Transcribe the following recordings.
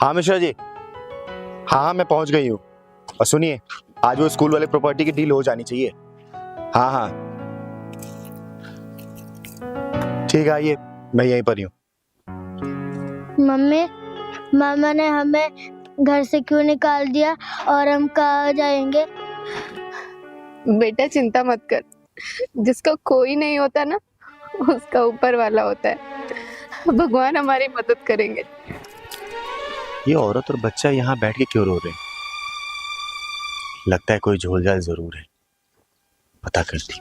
हाँ मिश्रा जी, हाँ मैं पहुंच गई हूँ। और सुनिए, आज वो स्कूल वाले प्रॉपर्टी की डील हो जानी चाहिए। हाँ हाँ ठीक है, आइए, मैं यहीं पर ही हूँ। मम्मी, मामा ने हमें घर से क्यों निकाल दिया और हम कहाँ जाएंगे? बेटा चिंता मत कर, जिसका कोई नहीं होता ना, उसका ऊपर वाला होता है। भगवान हमारी मदद करेंगे। ये औरत और बच्चा यहाँ बैठ के क्यों रो रहे हैं? लगता है कोई झोलझाल जरूर है, पता करती।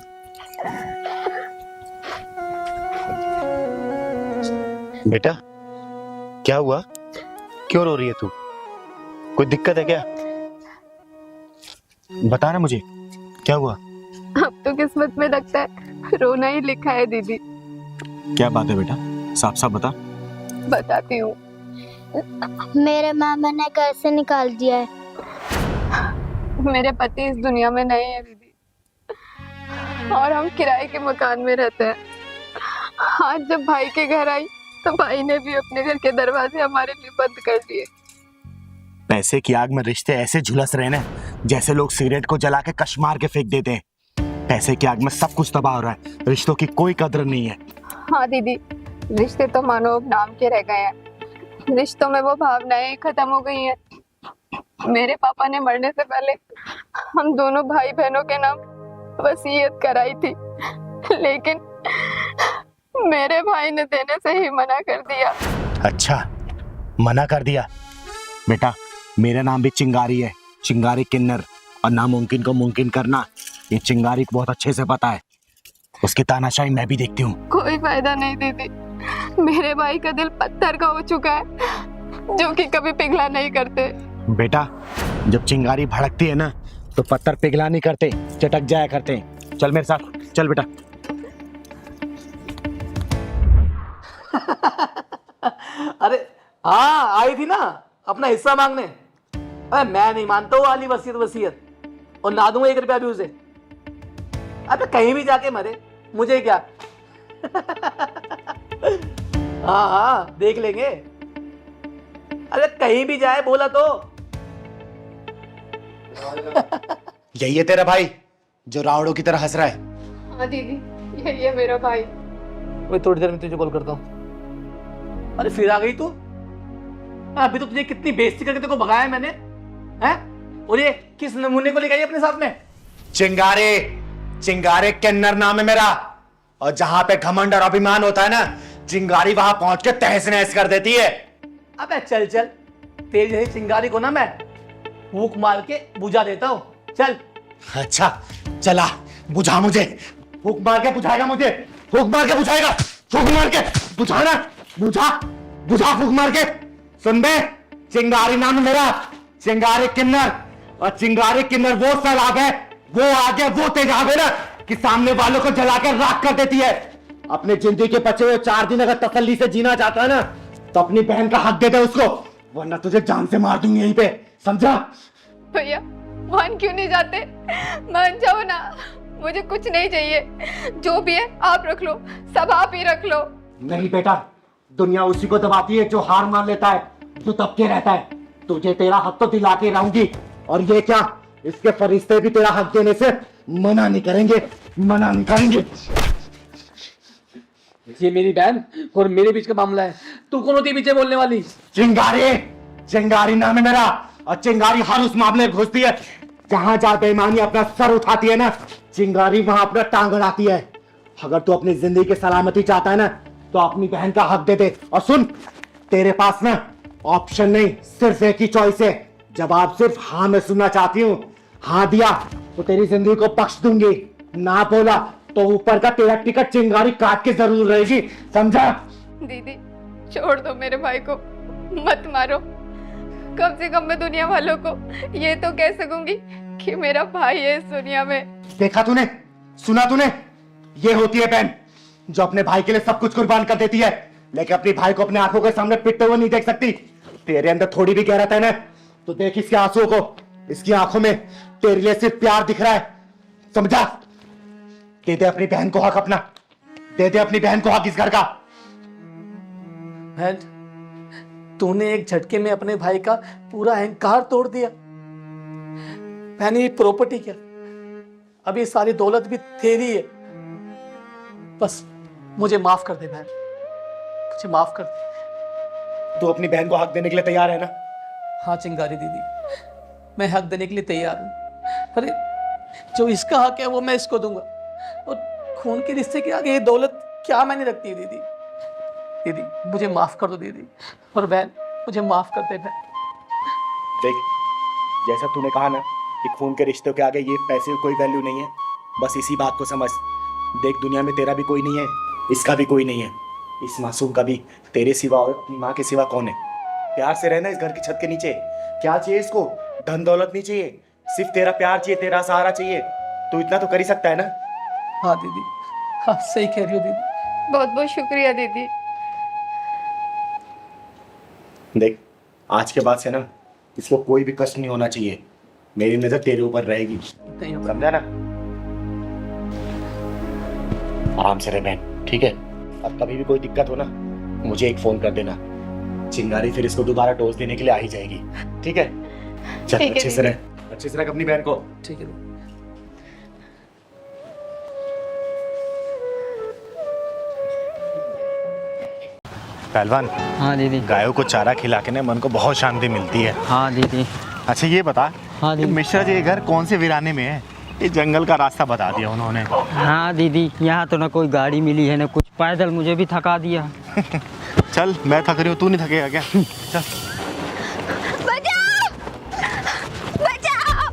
बेटा क्या हुआ, क्यों रो रही है तू? कोई दिक्कत है क्या? बता ना मुझे, क्या हुआ? अब तो किस्मत में लगता है रोना ही लिखा है दीदी। क्या बात है बेटा, साफ साफ बता। बताती हूँ। मेरे मामा ने घर से निकाल दिया है। मेरे पति इस दुनिया में नहीं है दीदी, और हम किराए के मकान में रहते हैं। आज जब भाई के घर आई तो भाई ने भी अपने घर के दरवाजे हमारे लिए बंद कर दिए। पैसे की आग में रिश्ते ऐसे झुलस रहे ना, जैसे लोग सिगरेट को जला के कश मार के फेंक देते हैं। पैसे की आग में सब कुछ तबाह हो रहा है, रिश्तों की कोई कदर नहीं है। हाँ दीदी, रिश्ते तो मानो अब नाम के रह गए हैं। रिश्तों में वो भावनाएं खत्म हो गई हैं। मेरे पापा ने मरने से पहले हम दोनों भाई बहनों के नाम वसीयत कराई थी, लेकिन मेरे भाई ने देने से ही मना कर दिया। अच्छा, मना कर दिया? बेटा मेरा नाम भी चिंगारी है, चिंगारी किन्नर, और नामुमकिन को मुमकिन करना ये चिंगारी को बहुत अच्छे से पता है। उसकी तानाशाही मैं भी देखती हूँ। कोई फायदा नहीं दीदी, मेरे भाई का दिल पत्थर का हो चुका है, जो कि कभी पिघला नहीं करते। बेटा जब चिंगारी भड़कती है ना, तो पत्थर पिघला नहीं करते, चटक जाया करते हैं। चल मेरे साथ, चल बेटा। अरे हाँ, आई थी ना अपना हिस्सा मांगने। अरे मैं नहीं मानता हूँ वाली वसीयत वसीयत, और ना दूंगा 1 रुपया भी उसे। अबे कहीं भी जाके मरे, मुझे क्या। हाँ हाँ देख लेंगे। अरे कहीं भी जाए बोला तो। यही है तेरा भाई जो रावड़ों की तरह हंस रहा है? हाँ दीदी, यही है मेरा भाई। मैं थोड़ी देर में तुझे कॉल करता हूँ। अरे फिर आ गई तू? अभी तो तुझे कितनी बेइज्जती करके तेरे को भगाया मैंने, हैं? और ये किस नमूने को लेकर आई अपने साथ में? चिंगारे, चिंगारे किन्नर नाम है मेरा, और जहां पे घमंड और अभिमान होता है ना, चिंगारी वहां पहुंच के तहस नहस कर देती है। अबे चल चल, तेरी जैसी चिंगारी को ना मैं फूंक मार के बुझा देता हूँ। चल। अच्छा चला, बुझा मुझे। फूंक मार के बुझाएगा मुझे, फूंक मार के बुझाएगा, फूंक मार के बुझाना, बुझा बुझा फूंक मार के। सुन बे, चिंगारी नाम है मेरा, चिंगारी किन्नर। और चिंगारी किन्नर वो सैलाब है, वो आगे वो तेजाब है ना, कि सामने वालों को जला के राख कर देती है। अपने जिंदगी के बचे हुए 4 दिन अगर तसल्ली से जीना चाहता है ना, तो अपनी बहन का हक दे दे उसको, वरना तुझे जान से मार दूंगी यहीं पे, समझा? भैया मान क्यों नहीं जाते? मान जाओ ना, मुझे कुछ नहीं चाहिए। जो भी है आप रख लो, सब आप ही रख लो। नहीं बेटा, दुनिया उसी को दबाती है जो हार मान लेता है, जो दबके रहता है। तुझे तेरा हक तो दिला के रहूंगी, और ये क्या, इसके फरिश्ते भी तेरा हक देने से मना नहीं करेंगे, मना नहीं करेंगे। ये मेरी बहन और मेरे बीच का मामला है, तू कौन होती है पीछे बोलने वाली? चिंगारी, चिंगारी नाम है मेरा, और चिंगारी हर उस मामले में घुसती है जहां जहां बेईमानी अपना सर उठाती है ना, चिंगारी वहां अपना टांग अड़ाती है। अगर तू अपनी जिंदगी की सलामती चाहता है ना, तो अपनी बहन का हक दे दे। और सुन, तेरे पास ना ऑप्शन नहीं, सिर्फ एक ही चॉइस है। जवाब सिर्फ हाँ में सुनना चाहती हूँ। हाँ दिया तो तेरी जिंदगी को बख्श दूंगी, ना बोला तो ऊपर का तेरा टिकट चिंगारी काट के जरूर रहेगी, समझा? दीदी छोड़ दो मेरे भाई को, मत मारो। कम से कम मैं दुनिया वालों को ये तो कह सकूंगी कि मेरा भाई है इस दुनिया में। देखा तूने, सुना तूने? ये होती है बहन जो अपने भाई के लिए सब कुछ कुर्बान कर देती है, लेकिन अपनी भाई को अपने आंखों के सामने पिटते हुए नहीं देख सकती। तेरे अंदर थोड़ी भी गहराता है ना, तो देख इसके आंसुओं को, इसकी आंखों में तेरे लिए सिर्फ प्यार दिख रहा है, समझा? दे दे अपनी बहन को हक अपना, दे दे अपनी बहन को हक इस घर का। बहन तूने एक झटके में अपने भाई का पूरा अहंकार तोड़ दिया। मैंने ये प्रॉपर्टी क्या, अब ये सारी दौलत भी तेरी है। बस मुझे माफ कर दे बहन, मुझे माफ कर दे। तू अपनी बहन को हक देने के लिए तैयार है ना? हाँ चिंगारी दीदी, मैं हक देने के लिए तैयार हूँ। अरे जो इसका हक है वो मैं इसको दूंगा, और खून के रिश्ते के आगे ये दौलत क्या मैंने रखती है। दीदी दीदी मुझे माफ कर दो दीदी, और बहन मुझे माफ कर दे बहन। देख, जैसा तूने कहा ना कि खून के रिश्तों के आगे ये पैसे की कोई वैल्यू नहीं है, बस इसी बात को समझ। देख, दुनिया में तेरा भी कोई नहीं है, इसका भी कोई नहीं है, इस मासूम का भी तेरे सिवा और अपनी माँ के सिवा कौन है? प्यार से रहना इस घर की छत के नीचे। क्या चाहिए इसको? धन दौलत नहीं चाहिए, सिर्फ तेरा प्यार चाहिए, तेरा सहारा चाहिए। तू इतना तो कर ही सकता है ना? हाँ दीदी, हाँ सही कह रही हो दीदी। बहुत बहुत शुक्रिया दीदी। देख, आज के बाद से ना इसको कोई भी कष्ट नहीं होना चाहिए। मेरी नजर तेरे ऊपर रहेगी, नहीं होगा। समझा ना? आराम से रह बहन, ठीक है? अब कभी भी कोई दिक्कत हो ना मुझे एक फोन कर देना। चिंगारी फिर इसको दोबारा डोज देने के लिए आ ही जाएगी, ठीक है? चल ठीक है अच्छे से रह, अच्छे से रख अपनी बहन को। ठीक है दीदी। पहलवान, हाँ दीदी। गायों को चारा खिला के ना मन को बहुत शांति मिलती है। हाँ दीदी। अच्छा ये बता, हाँ कि दीदी। मिश्रा जी के घर कौन से वीराने में है? ये जंगल का रास्ता बता दिया उन्होंने। हाँ दीदी, यहाँ तो ना कोई गाड़ी मिली है ना कुछ, पैदल मुझे भी थका दिया। चल, मैं थक रही हूँ, तू नहीं थकेगा क्या? चल। बचाओ! बचाओ!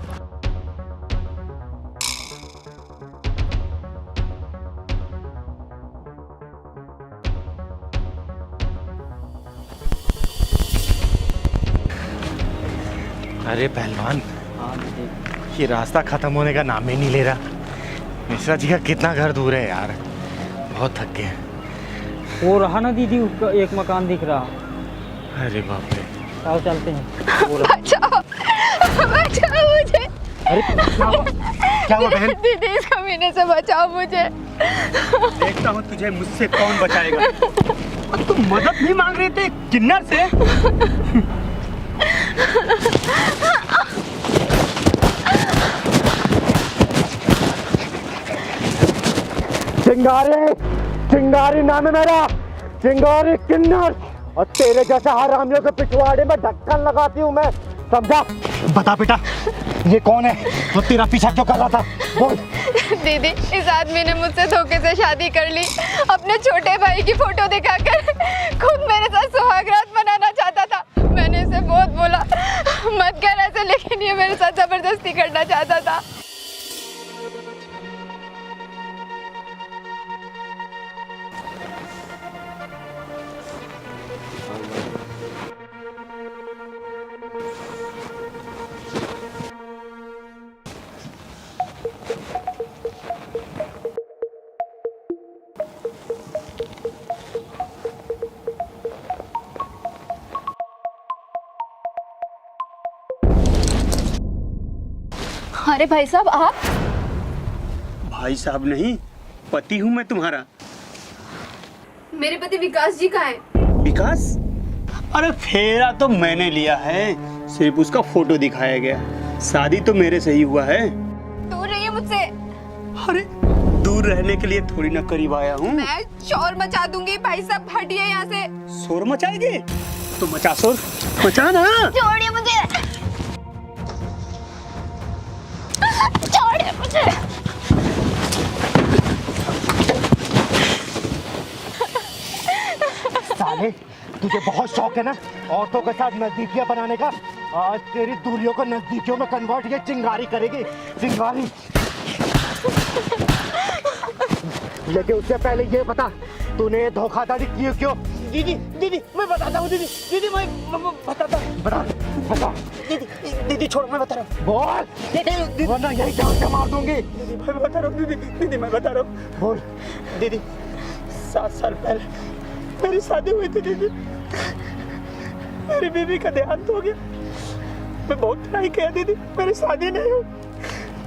अरे पहलवान, हाँ दीदी। ये रास्ता खत्म होने का नाम ही नहीं ले रहा। मिश्रा जी का कितना घर दूर है यार, बहुत थक गए। वो रहा ना दीदी, उसका एक मकान दिख रहा। अरे बाप रे। आओ चलते हैं। वो रहा। बचाओ! बचाओ मुझे! अरे क्या हुआ बहन? दीदी इस कमीने से बचाओ मुझे। देखता हूँ तुझे मुझसे कौन बचाएगा। तुम मदद नहीं मांग रहे थे किन्नर से? चिंगारी, चिंगारी नाम है मेरा, चिंगारी किन्नर। और तेरे जैसे हरामियों के पिछवाड़े में ढक्कन लगाती हूँ मैं, समझा? बता बेटा, ये कौन है? वो तेरा पीछा क्यों कर रहा था? बोल। दीदी, इस आदमी ने मुझसे धोखे से शादी कर ली, अपने छोटे भाई की फोटो दिखाकर खुद मेरे साथ सुहागरात मनाना चाहता था। मैंने इसे बहुत बोला मत कर ऐसे, लेकिन ये मेरे साथ जबरदस्ती करना चाहता था। अरे भाई साहब, आप? भाई साहब नहीं, पति हूँ मैं तुम्हारा। मेरे पति विकास जी कहाँ हैं? विकास? अरे फेरा तो मैंने लिया है, सिर्फ उसका फोटो दिखाया गया। शादी तो मेरे से ही हुआ है। दूर रहिए मुझसे। अरे दूर रहने के लिए थोड़ी ना करीब आया हूँ। मैं शोर मचा दूंगी। भाई साहब हटिए यहाँ से। शोर मचाएंगे तो मचा, शोर मचा ना। छोड़िए मुझे, छोड़िए मुझे। साले, तुझे बहुत शौक है ना औरतों के साथ नजदीकियां बनाने का। आज तेरी दूरियों को नजदीकियों में कन्वर्ट ये चिंगारी करेगी, चिंगारी। लेकिन उससे पहले ये बता, तूने धोखाधड़ी की क्यों? दीदी दीदी मैं बताता हूँ। दीदी दीदी मैं बताता हूँ। बता, बता। दीदी दीदी छोड़, मैं बता रहा हूँ। बोल, वरना यही जान से मार दूंगी। दीदी मैं बता रहा हूँ। दीदी दीदी मैं बता रहा हूँ। बोल। दीदी 7 साल पहले मेरी शादी हुई थी। दीदी मेरी बीवी का देहांत हो गया। मैं बहुत ट्राई किया दीदी, मेरी शादी नहीं हुई।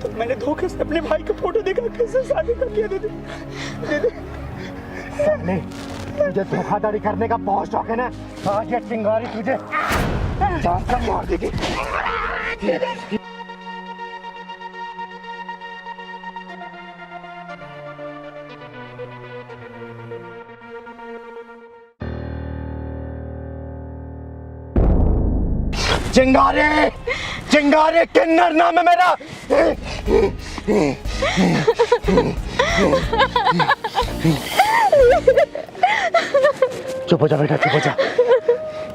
तो मैंने धोखे से अपने भाई का फोटो दिखा कैसे शादी कर लिया। दीदी दीदी साले, तुझे धोखाधड़ी करने का बहुत शौक है ना, आज ये चिंगारी तुझे जान से मार देगी। चिंगारे, चिंगारे किन्नर नाम है मेरा। चुप हो जा बेटा, चुप हो जा।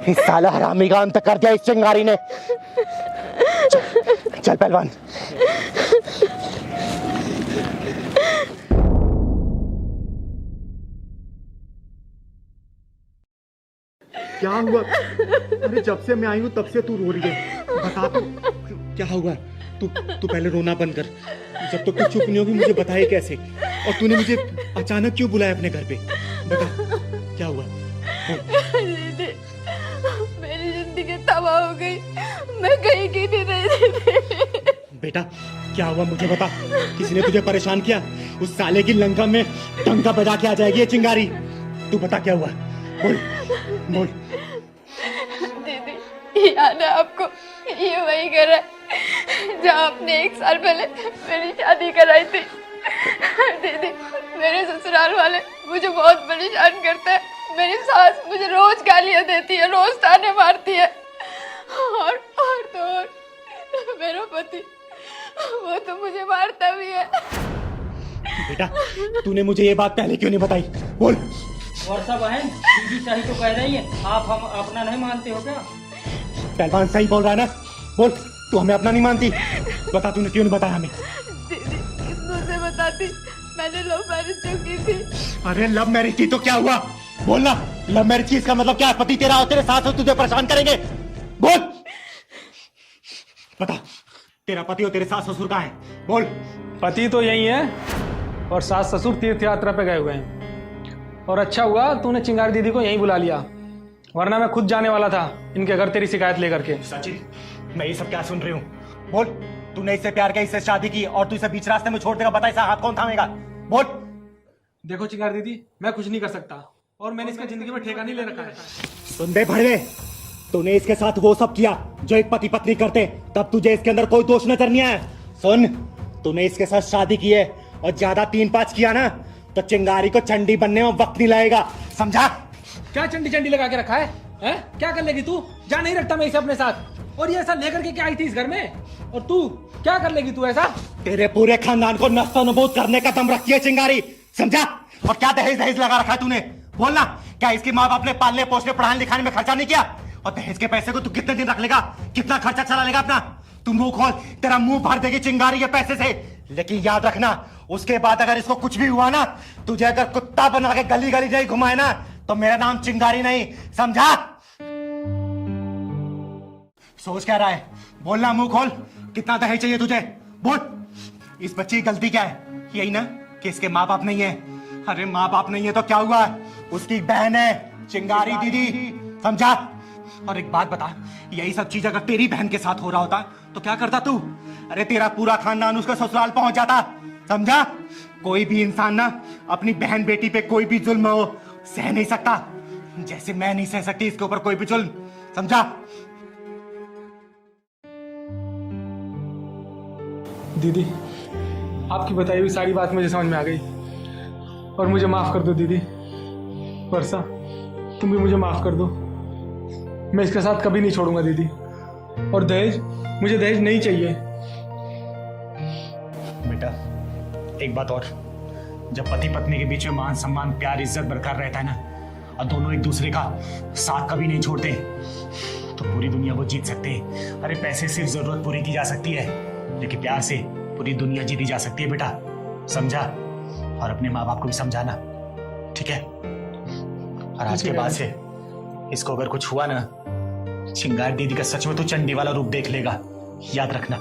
इस साला हरामी का अंत कर दिया इस चिंगारी ने। चल पहलवान। क्या हुआ? अरे जब से मैं आई हूँ तब से तू रो रही है। बता तू क्या हुआ? तू पहले रोना बंद कर। जब तक तू चुप नहीं होगी मुझे बताए कैसे? और तूने मुझे अचानक क्यों बुलाया अपने घर पे? बता क्या हुआ? दीदी, मेरी जिंदगी तबाह हो गई। मैं कहीं की नहीं रही थी। बेटा क्या हुआ मुझे बता। किसी ने तुझे परेशान किया? उस साले की लंका में टंका बजा के आ जाएगी ये चिंगारी। तू बता क्या हुआ? बोल बोल। दीदी याद है आपको, ये वही घर है जहाँ आपने 1 साल पहले मेरी शादी कराई थी। दीदी मेरे ससुराल वाले मुझे बहुत परेशान करते हैं। मेरी सास मुझे रोज गालियाँ देती है, रोज ताने मारती है। और तो और मेरा पति, वो तो मुझे मारता भी है। बेटा तूने मुझे ये बात पहले क्यों नहीं बताई? बोल। वर्षा बहन, दीदी सही तो कह रही है, आप हम अपना नहीं मानते हो क्या? पहलवान सही बोल रहा है ना? बोल, तू हमें अपना नहीं मानती? बता तूने क्यों नहीं बताया हमें? दीदी किसको से बताती, मैंने लव मैरिज जो की थी। अरे लव मैरिज की तो क्या हुआ? बोल ना, लव मैरिज की इसका मतलब क्या है? पति तेरा और तेरे सास तुझे परेशान करेंगे? बोल। बता, तेरा पति और तेरे सास ससुर कहाँ है? बोल। पति तो यही है और सास ससुर तीर्थ यात्रा पे गए हुए हैं। और अच्छा हुआ तूने चिंगारी दीदी को यहीं बुला लिया, वरना मैं खुद जाने वाला था इनके घर तेरी शिकायत लेकर के। सचिन, मैं ये सब क्या सुन रही हूँ? बोल, तूने इससे प्यार किया, इससे शादी की और तू इसे बीच रास्ते में छोड़ देगा? बता, इसका हाथ कौन थामेगा? बोल। देखो चिंगारी दीदी, मैं कुछ नहीं कर सकता और मैंने इसका जिंदगी में ठेका नहीं ले रखा है। सुन दे भड़वे, तूने इसके साथ वो सब किया जो एक पति पत्नी करते, तब तुझे इसके अंदर कोई दोष नजर नहीं आया। सुन, तूने इसके साथ शादी की है और ज्यादा 3-5 किया ना तो चिंगारी को चंडी बनने में वक्त नहीं लगेगा, समझा? क्या चंडी चंडी लगा के रखा है? हैं? क्या कर लेगी तू? जा नहीं रखता मैं इसे अपने साथ। और ये ऐसा लेकर के क्या आई थी इस घर में? और तू क्या कर लेगी तू ऐसा? तेरे पूरे खानदान को नस्तोनुबूद करने का दम रखती है चिंगारी, समझा? और क्या दहेज दहेज लगा रखा है तूने? बोलना, क्या इसके माँ बाप ने पालने पोसने पढ़ाने लिखाने में खर्चा नहीं किया? और दहेज के पैसे को तू कितने दिन रख लेगा? कितना खर्चा चला लेगा अपना? तू मुंह खोल, तेरा मुंह भर देगी चिंगारी के पैसे से। लेकिन याद रखना, उसके बाद अगर इसको कुछ भी हुआ ना, तुझे अगर कुत्ता बना के गली गली नहीं घुमाए ना, तो मेरा नाम चिंगारी नहीं, समझा? सोच क्या रहा है? बोलना, मुंह खोल। कितना दहेज चाहिए तुझे? बोल। इस बच्ची की गलती क्या है? यही ना कि इसके माँ बाप नहीं है। अरे माँ बाप नहीं है तो क्या हुआ? उसकी बहन है चिंगारी दीदी, समझा? और एक बात बता, यही सब चीज अगर तेरी बहन के साथ हो रहा होता तो क्या करता तू? अरे तेरा पूरा खानदान उसका ससुराल पहुंच जाता, समझा? कोई भी इंसान ना अपनी बहन बेटी पे कोई भी जुल्म हो सह नहीं सकता, जैसे मैं नहीं सह सकती इसके ऊपर कोई भी जुल्म, समझा? दीदी, आपकी बताई हुई सारी बात मुझे समझ में आ गई और मुझे माफ कर दो दीदी। वर्षा, तुम भी मुझे माफ कर दो। मैं इसके साथ कभी नहीं छोड़ूंगा दीदी। और दहेज, मुझे दहेज नहीं चाहिए। बेटा एक बात और, जब पति पत्नी के बीच में मान सम्मान प्यार इज्जत बरकरार रहता है ना, और दोनों एक दूसरे का साथ कभी नहीं छोड़ते, तो पूरी दुनिया वो जीत सकते हैं। अरे पैसे से जरूरत पूरी की जा सकती है, लेकिन प्यार से पूरी दुनिया जीती जा सकती है बेटा, समझा? और अपने माँ बाप को भी समझाना, ठीक है? और आज के बाद से इसको अगर कुछ हुआ ना, चिंगारी दीदी का सच में तो चंडी वाला रूप देख लेगा, याद रखना।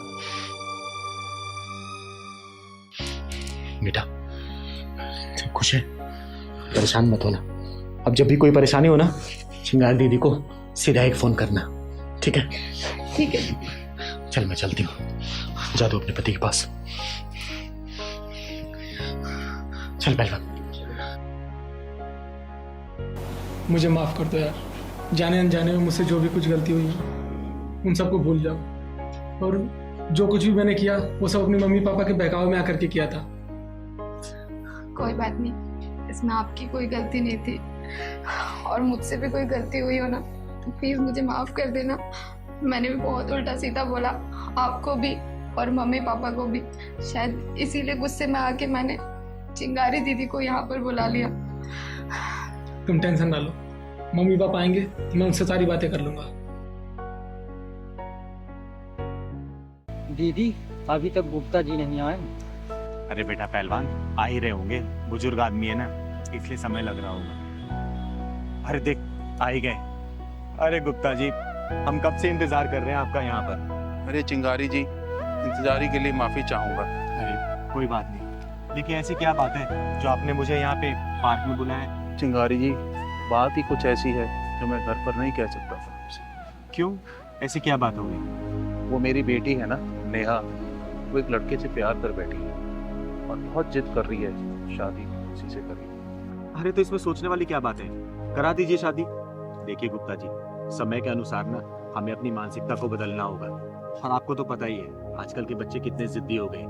बेटा तुम खुश है? परेशान मत होना। अब जब भी कोई परेशानी हो ना, चिंगारी दीदी को सीधा एक फोन करना, ठीक है? ठीक है। चल मैं चलती हूँ, जा दो अपने पति के पास। चल पहलवान। मुझे माफ कर दो यार, जाने अनजाने में मुझसे जो भी कुछ गलती हुई है उन सबको भूल जाओ। और जो कुछ भी मैंने किया वो सब अपने मम्मी पापा के बहकावे में आकर के किया था। कोई बात नहीं, इसमें आपकी कोई गलती नहीं थी, और मुझसे भी कोई गलती हुई हो ना तो प्लीज मुझे माफ कर देना। मैंने भी बहुत उल्टा सीधा बोला, आपको भी और मम्मी पापा को भी। शायद इसीलिए गुस्से में आके मैंने चिंगारी दीदी को यहाँ पर बुला लिया। तुम टेंशन ना लो, मम्मी पापा आएंगे तो मैं उनसे सारी बातें कर लूंगा। दीदी अभी तक गुप्ता जी नहीं आए। अरे बेटा पहलवान, आ ही रहे होंगे, बुजुर्ग आदमी है ना, इसलिए समय लग रहा होगा। अरे देख, आ ही गए। अरे गुप्ता जी, हम कब से इंतजार कर रहे हैं आपका यहाँ पर। अरे चिंगारी जी, इंतजारी के लिए माफी चाहूंगा। अरे कोई बात नहीं, लेकिन ऐसी क्या बात है जो आपने मुझे यहाँ पे पार्क में बुलाया है? चिंगारी जी, बात ही कुछ ऐसी है जो मैं घर पर नहीं कह सकता था आपसे। क्यों, ऐसी क्या बात हो गई? वो मेरी बेटी है ना, नेहा, वो एक लड़के से प्यार कर बैठी है और बहुत जिद कर रही है शादी उसी से करी। अरे तो इसमें सोचने वाली क्या बात है, करा दीजिए शादी। देखिए गुप्ता जी, समय के अनुसार ना हमें अपनी मानसिकता को बदलना होगा। और आपको तो पता ही है आजकल के बच्चे कितने जिद्दी हो गए,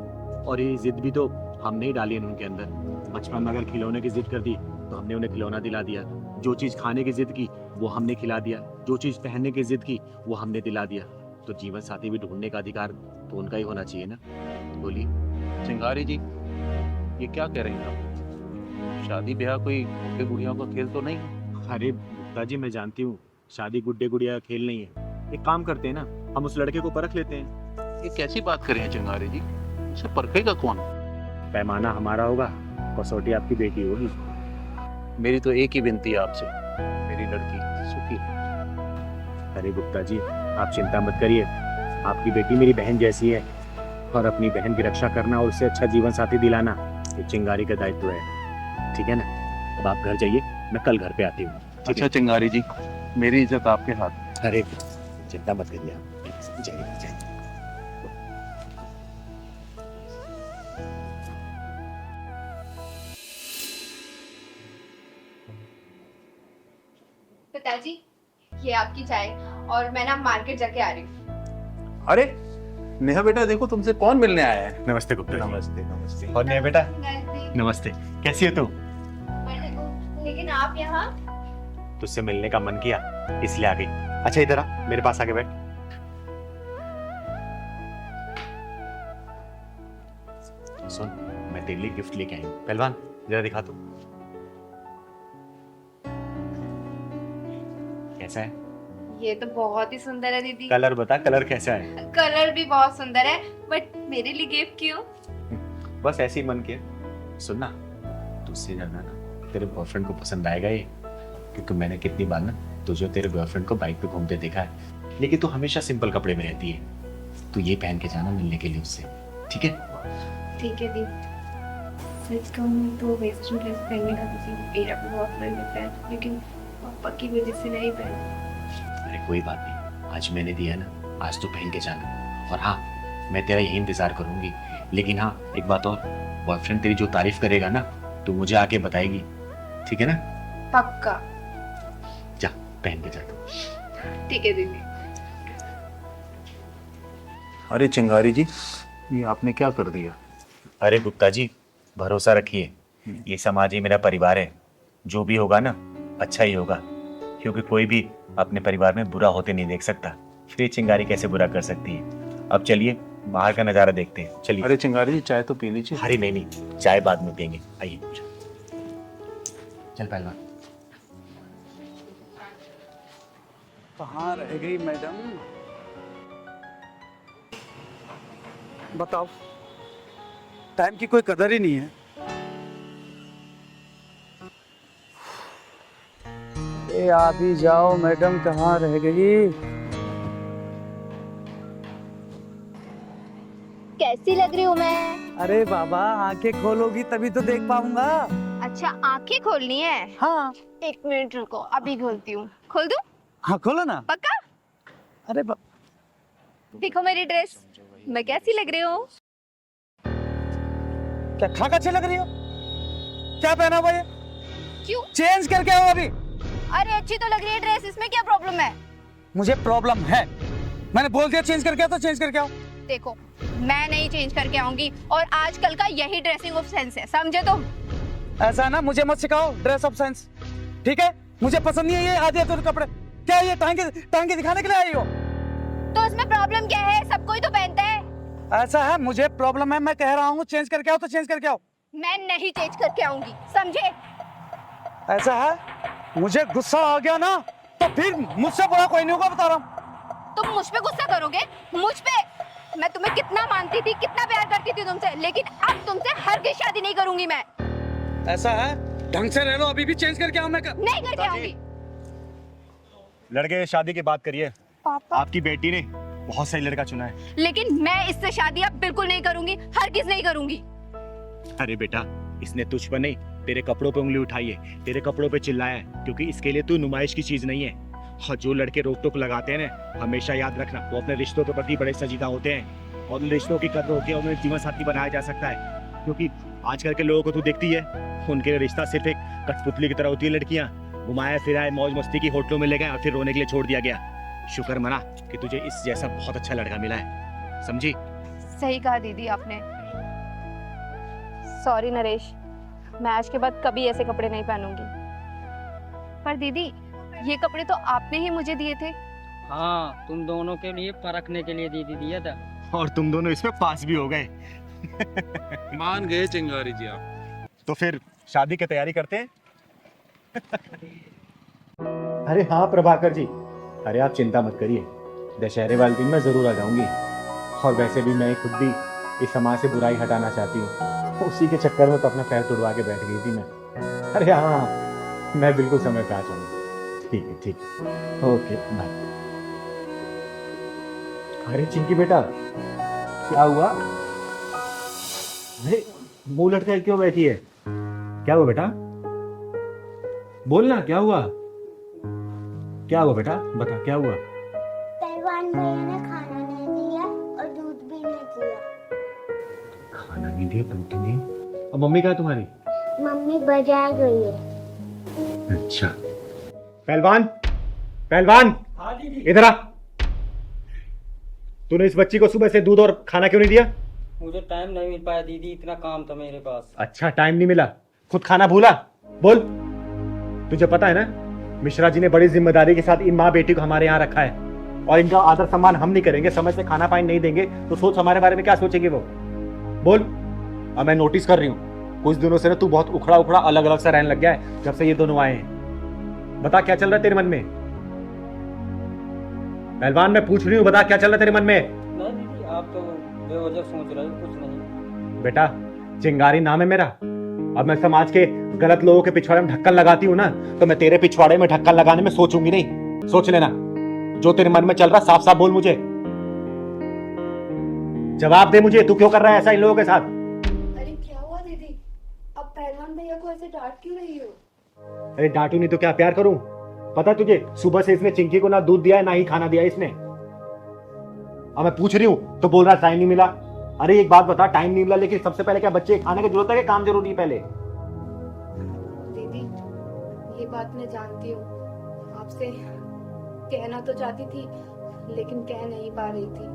और ये जिद भी तो हमने ही डाली है उनके अंदर। बचपन में अगर खिलौने की जिद कर दी तो हमने उन्हें खिलौना दिला दिया, जो चीज़ खाने की जिद की वो हमने खिला दिया, जो चीज़ पहनने की जिद की वो हमने दिला दिया। तो जीवन साथी भी ढूंढने का अधिकार तो उनका ही होना चाहिए ना। बोलिए चिंगारी जी, ये क्या कह रही हैं आप? शादी ब्याह कोई गुड्डे गुड़ियों का खेल तो नहीं है। अरे गुप्ता जी, मैं जानती हूँ शादी गुड्डे गुड़िया का खेल नहीं है। एक काम करते हैं ना, हम उस लड़के को परख लेते हैं। ये कैसी बात करें चिंगारी जी, उसे परखेगा कौन? पैमाना हमारा होगा, कसौटी आपकी बेटी होगी। मेरी तो एक ही विनती है आपसे, मेरी लड़की सुखी है। अरे गुप्ता जी, आप चिंता मत करिए, आपकी बेटी मेरी बहन जैसी है, और अपनी बहन की रक्षा करना और उससे अच्छा जीवन साथी दिलाना ये चिंगारी का दायित्व है। ठीक है ना? अब आप घर जाइए, मैं कल घर पे आती हूँ। अच्छा चिंगारी जी, मेरी इज्जत आपके हाथ। अरे चिंता मत करिए आप, जाइए जाइए। पिताजी, ये आपकी चाय, और मैं ना मार्केट जाके आ रही हूँ। अरे नेहा बेटा, देखो तुमसे कौन मिलने आया है। नमस्ते गुप्ता जी। नमस्ते नमस्ते। और नेहा बेटा, नमस्ते, कैसी है तू? लेकिन आप यहाँ? तुझसे मिलने का मन किया इसलिए आ गई। अच्छा इधर आ, मेरे पास आके बैठ। सुन, मैं तेरे लिए गिफ्ट लेके आई हूँ। पहलवान जरा दिखा तू, कैसा है? ये तो बहुत ही सुंदर है दीदी। कलर बता, कलर कैसा है? कलर भी बहुत सुंदर है, बट मेरे लिए गिफ्ट क्यों? बस ऐसे ही मन किया। सुनना, तुझसे ज्यादा ना तेरे बॉयफ्रेंड को पसंद आएगा ये, क्योंकि मैंने कितनी बार ना तुझे तेरे बॉयफ्रेंड को बाइक पे घूमते देखा है, लेकिन तू हमेशा सिंपल कपड़े में रहती है। तू ये पहन के जाना मिलने के लिए उससे, ठीक है? ठीक है दीदी। सच कहूँ तो वेस्टर्न ड्रेस पहनने का मुझे मेरा भी बहुत मन होता है, लेकिन पापा की वजह से नहीं पहन। अरे कोई बात नहीं, आज मैंने दिया ना, आज तो पहन के जाना। और हाँ, मैं तेरा यही इंतजार करूंगी। लेकिन हाँ, एक बात और, बॉयफ्रेंड तेरी जो तारीफ करेगा ना तो मुझे आके बताएगी, ठीक है ना? पक्का। जा पहन के जा तू। ठीक है दीदी। अरे चिंगारी जी, ये आपने क्या कर दिया? अरे गुप्ता जी, भरोसा रखिए, ये समाज ही मेरा परिवार है। जो भी होगा ना अच्छा ही होगा, क्योंकि कोई भी अपने परिवार में बुरा होते नहीं देख सकता। फिर ये चिंगारी कैसे बुरा कर सकती है? अब चलिए बाहर का नजारा देखते हैं, चलिए। अरे चिंगारी जी, चाय तो पी लीजिए। अरे नहीं नहीं, चाय बाद में पियेंगे, आइए। चल पहलवान। कहाँ रह गई मैडम? बताओ, टाइम की कोई कदर ही नहीं है। ए आ भी जाओ मैडम, कहाँ रह गई? कैसी लग रही हूँ मैं? अरे बाबा, आंखें खोलोगी तभी तो देख पाऊंगा। अच्छा, आंखें खोलनी है? हाँ। एक मिनट रुको, अभी खोलती हूँ। खोल दूँ? हाँ खोलो ना। पक्का? अरे देखो मेरी ड्रेस, मैं कैसी लग रही हूँ? क्या खाक अच्छे लग रही हो? क्या पहना हुआ ये? क्यों? चेंज करके आओ अभी। अरे अच्छी तो लग रही है ड्रेस, इसमें क्या प्रॉब्लम है? मुझे प्रॉब्लम है, मैंने बोल दिया चेंज करके आओ तो चेंज करके आओ। देखो मैं नहीं चेंज करके आऊंगी और आजकल का यही ड्रेसिंग ऑफ सेंस है, समझे तुम? ऐसा ना, मुझे मत सिखाओ ड्रेस ऑफ सेंस, ठीक है? मुझे पसंद नहीं है ये आधे अधूरे कपड़े। क्या ये टांगे दिखाने के लिए आई हो? तो इसमें प्रॉब्लम क्या है? सब कोई तो पहनता है। ऐसा है, मुझे प्रॉब्लम है, मैं कह रहा हूँ चेंज करके आओ तो चेंज करके आओ। मैं नहीं चेंज करके आऊंगी, समझे? ऐसा है, मुझे गुस्सा आ गया ना तो फिर मुझसे बुरा कोई नहीं होगा, बता रहा हूँ। तुम मुझ पे गुस्सा करोगे? मुझ पे? मैं तुम्हें कितना मानती थी, कितना प्यार करती थी तुमसे, लेकिन अब तुमसे हरगिज़ शादी नहीं करूंगी मैं। ऐसा है, ढंग से रह लो, अभी भी चेंज करके आओ। मैं नहीं करके आऊंगी। लड़के शादी की बात करिए। पापा, आपकी बेटी ने बहुत सही लड़का चुना है। लेकिन मैं इससे शादी अब बिल्कुल नहीं करूंगी, हरगिज़ नहीं करूंगी। अरे बेटा, इसने तुझ पर नहीं तेरे कपड़ों पे उंगली उठाई है, तेरे कपड़ों पे चिल्लाया है, क्योंकि इसके लिए तू नुमाइश की चीज नहीं है। और जो लड़के रोक टोक लगाते हैं ना, हमेशा याद रखना वो अपने रिश्तों के प्रति बड़े संजीदा होते हैं, और रिश्तों की कदर होती है, उन्हें जीवन साथी बनाया जा सकता है। क्योंकि आजकल के लोगों को तू देखती है, उनके लिए रिश्ता सिर्फ एक कठपुतली की तरह होती है। लड़कियां घुमाया फिराए मौज मस्ती की होटलों में ले गए और फिर रोने के लिए छोड़ दिया गया। शुक्र मना कि तुझे इस जैसा बहुत अच्छा लड़का मिला है, समझी? सही कहा दीदी आपने। सॉरी नरेश, मैं आज के बाद कभी ऐसे कपड़े नहीं पहनूंगी। पर दीदी, ये कपड़े तो आपने ही मुझे दिए थे। हाँ, तुम दोनों के लिए परखने के लिए दीदी दिया था। और तुम दोनों इसमें पास भी हो गए। मान गए चिंगारी जी आप। तो फिर शादी की तैयारी करते हैं। अरे हाँ प्रभाकर जी, अरे आप चिंता मत करिए, दशहरे वाले दिन मैं जरूर आ जाऊंगी। और वैसे भी मैं खुद भी इस समाज से बुराई हटाना चाहती हूँ, उसी के चक्कर में तो अपना पैर तुड़वा के बैठ गई थी मैं। अरे हाँ, मैं बिल्कुल समय पे आ जाऊंगी। ठीक है, ठीक है, ओके बाय। अरे चिंकी बेटा, क्या हुआ? अरे मुंह लटके क्यों बैठी है? क्या हुआ बेटा? बोल ना, क्या हुआ? क्या हुआ बेटा, बता क्या हुआ? पहलवान भैया ने खाना नहीं दिया और दूध भी नहीं दिया। खाना नहीं दिया, दूध नहीं। अब मम्मी कहाँ है तुम्हारी? मम्मी बाजार गई है। अच्छा। पहलवान, पहलवान, हाँ दीदी। इधर आ। तूने इस बच्ची को सुबह से दूध और खाना क्यों नहीं दिया? मुझे टाइम नहीं मिल पाया दीदी, इतना काम था मेरे पास। अच्छा, टाइम नहीं मिला, खुद खाना भूला? बोल। तुझे पता है ना, मिश्रा जी ने बड़ी जिम्मेदारी के साथ इन माँ बेटी को हमारे यहाँ रखा है, और इनका आदर सम्मान हम नहीं करेंगे, समय से खाना पानी नहीं देंगे, तो सोच हमारे बारे में क्या सोचेंगे वो? बोल। अब मैं नोटिस कर रही हूँ कुछ दिनों से ना तू बहुत उखड़ा उखड़ा अलग अलग सा रहने लग गया है जब से ये दोनों आए हैं। बता क्या चल रहा है तेरे मन में? पहलवान, मैं पूछ रही हूँ, बता क्या चल रहा है तेरे मन में? नहीं दीदी, आप तो बेवजह सोच रहे हो, कुछ नहीं। बेटा, चिंगारी नाम है मेरा। अब मैं समाज के गलत लोगों के पिछवाड़े में ढक्कन लगाती हूँ ना, तो मैं तेरे पिछवाड़े में ढक्कन लगाने में सोचूंगी नहीं। सोच लेना, जो तेरे मन में चल रहा साफ साफ बोल मुझे। जवाब दे मुझे, तू क्यों कर रहा है ऐसा इन लोगों के साथ? अरे क्या हुआ दीदी, अब पहलवान भैया को ऐसे डांट क्यों रही हो? अरे डांटू नहीं तो क्या प्यार करूं? पता तुझे, सुबह से इसने चिंकी को ना दूध दिया है ना ही खाना दिया है इसने। अब मैं पूछ रही हूँ तो बोल रहा टाइम नहीं मिला। अरे एक बात बता, टाइम नहीं मिला, लेकिन सबसे पहले क्या बच्चे खाने की जरूरत है कि काम जरूरी है पहले? दीदी, ये बात मैं जानती हूँ, आपसे कहना तो चाहती थी लेकिन कह नहीं पा रही थी।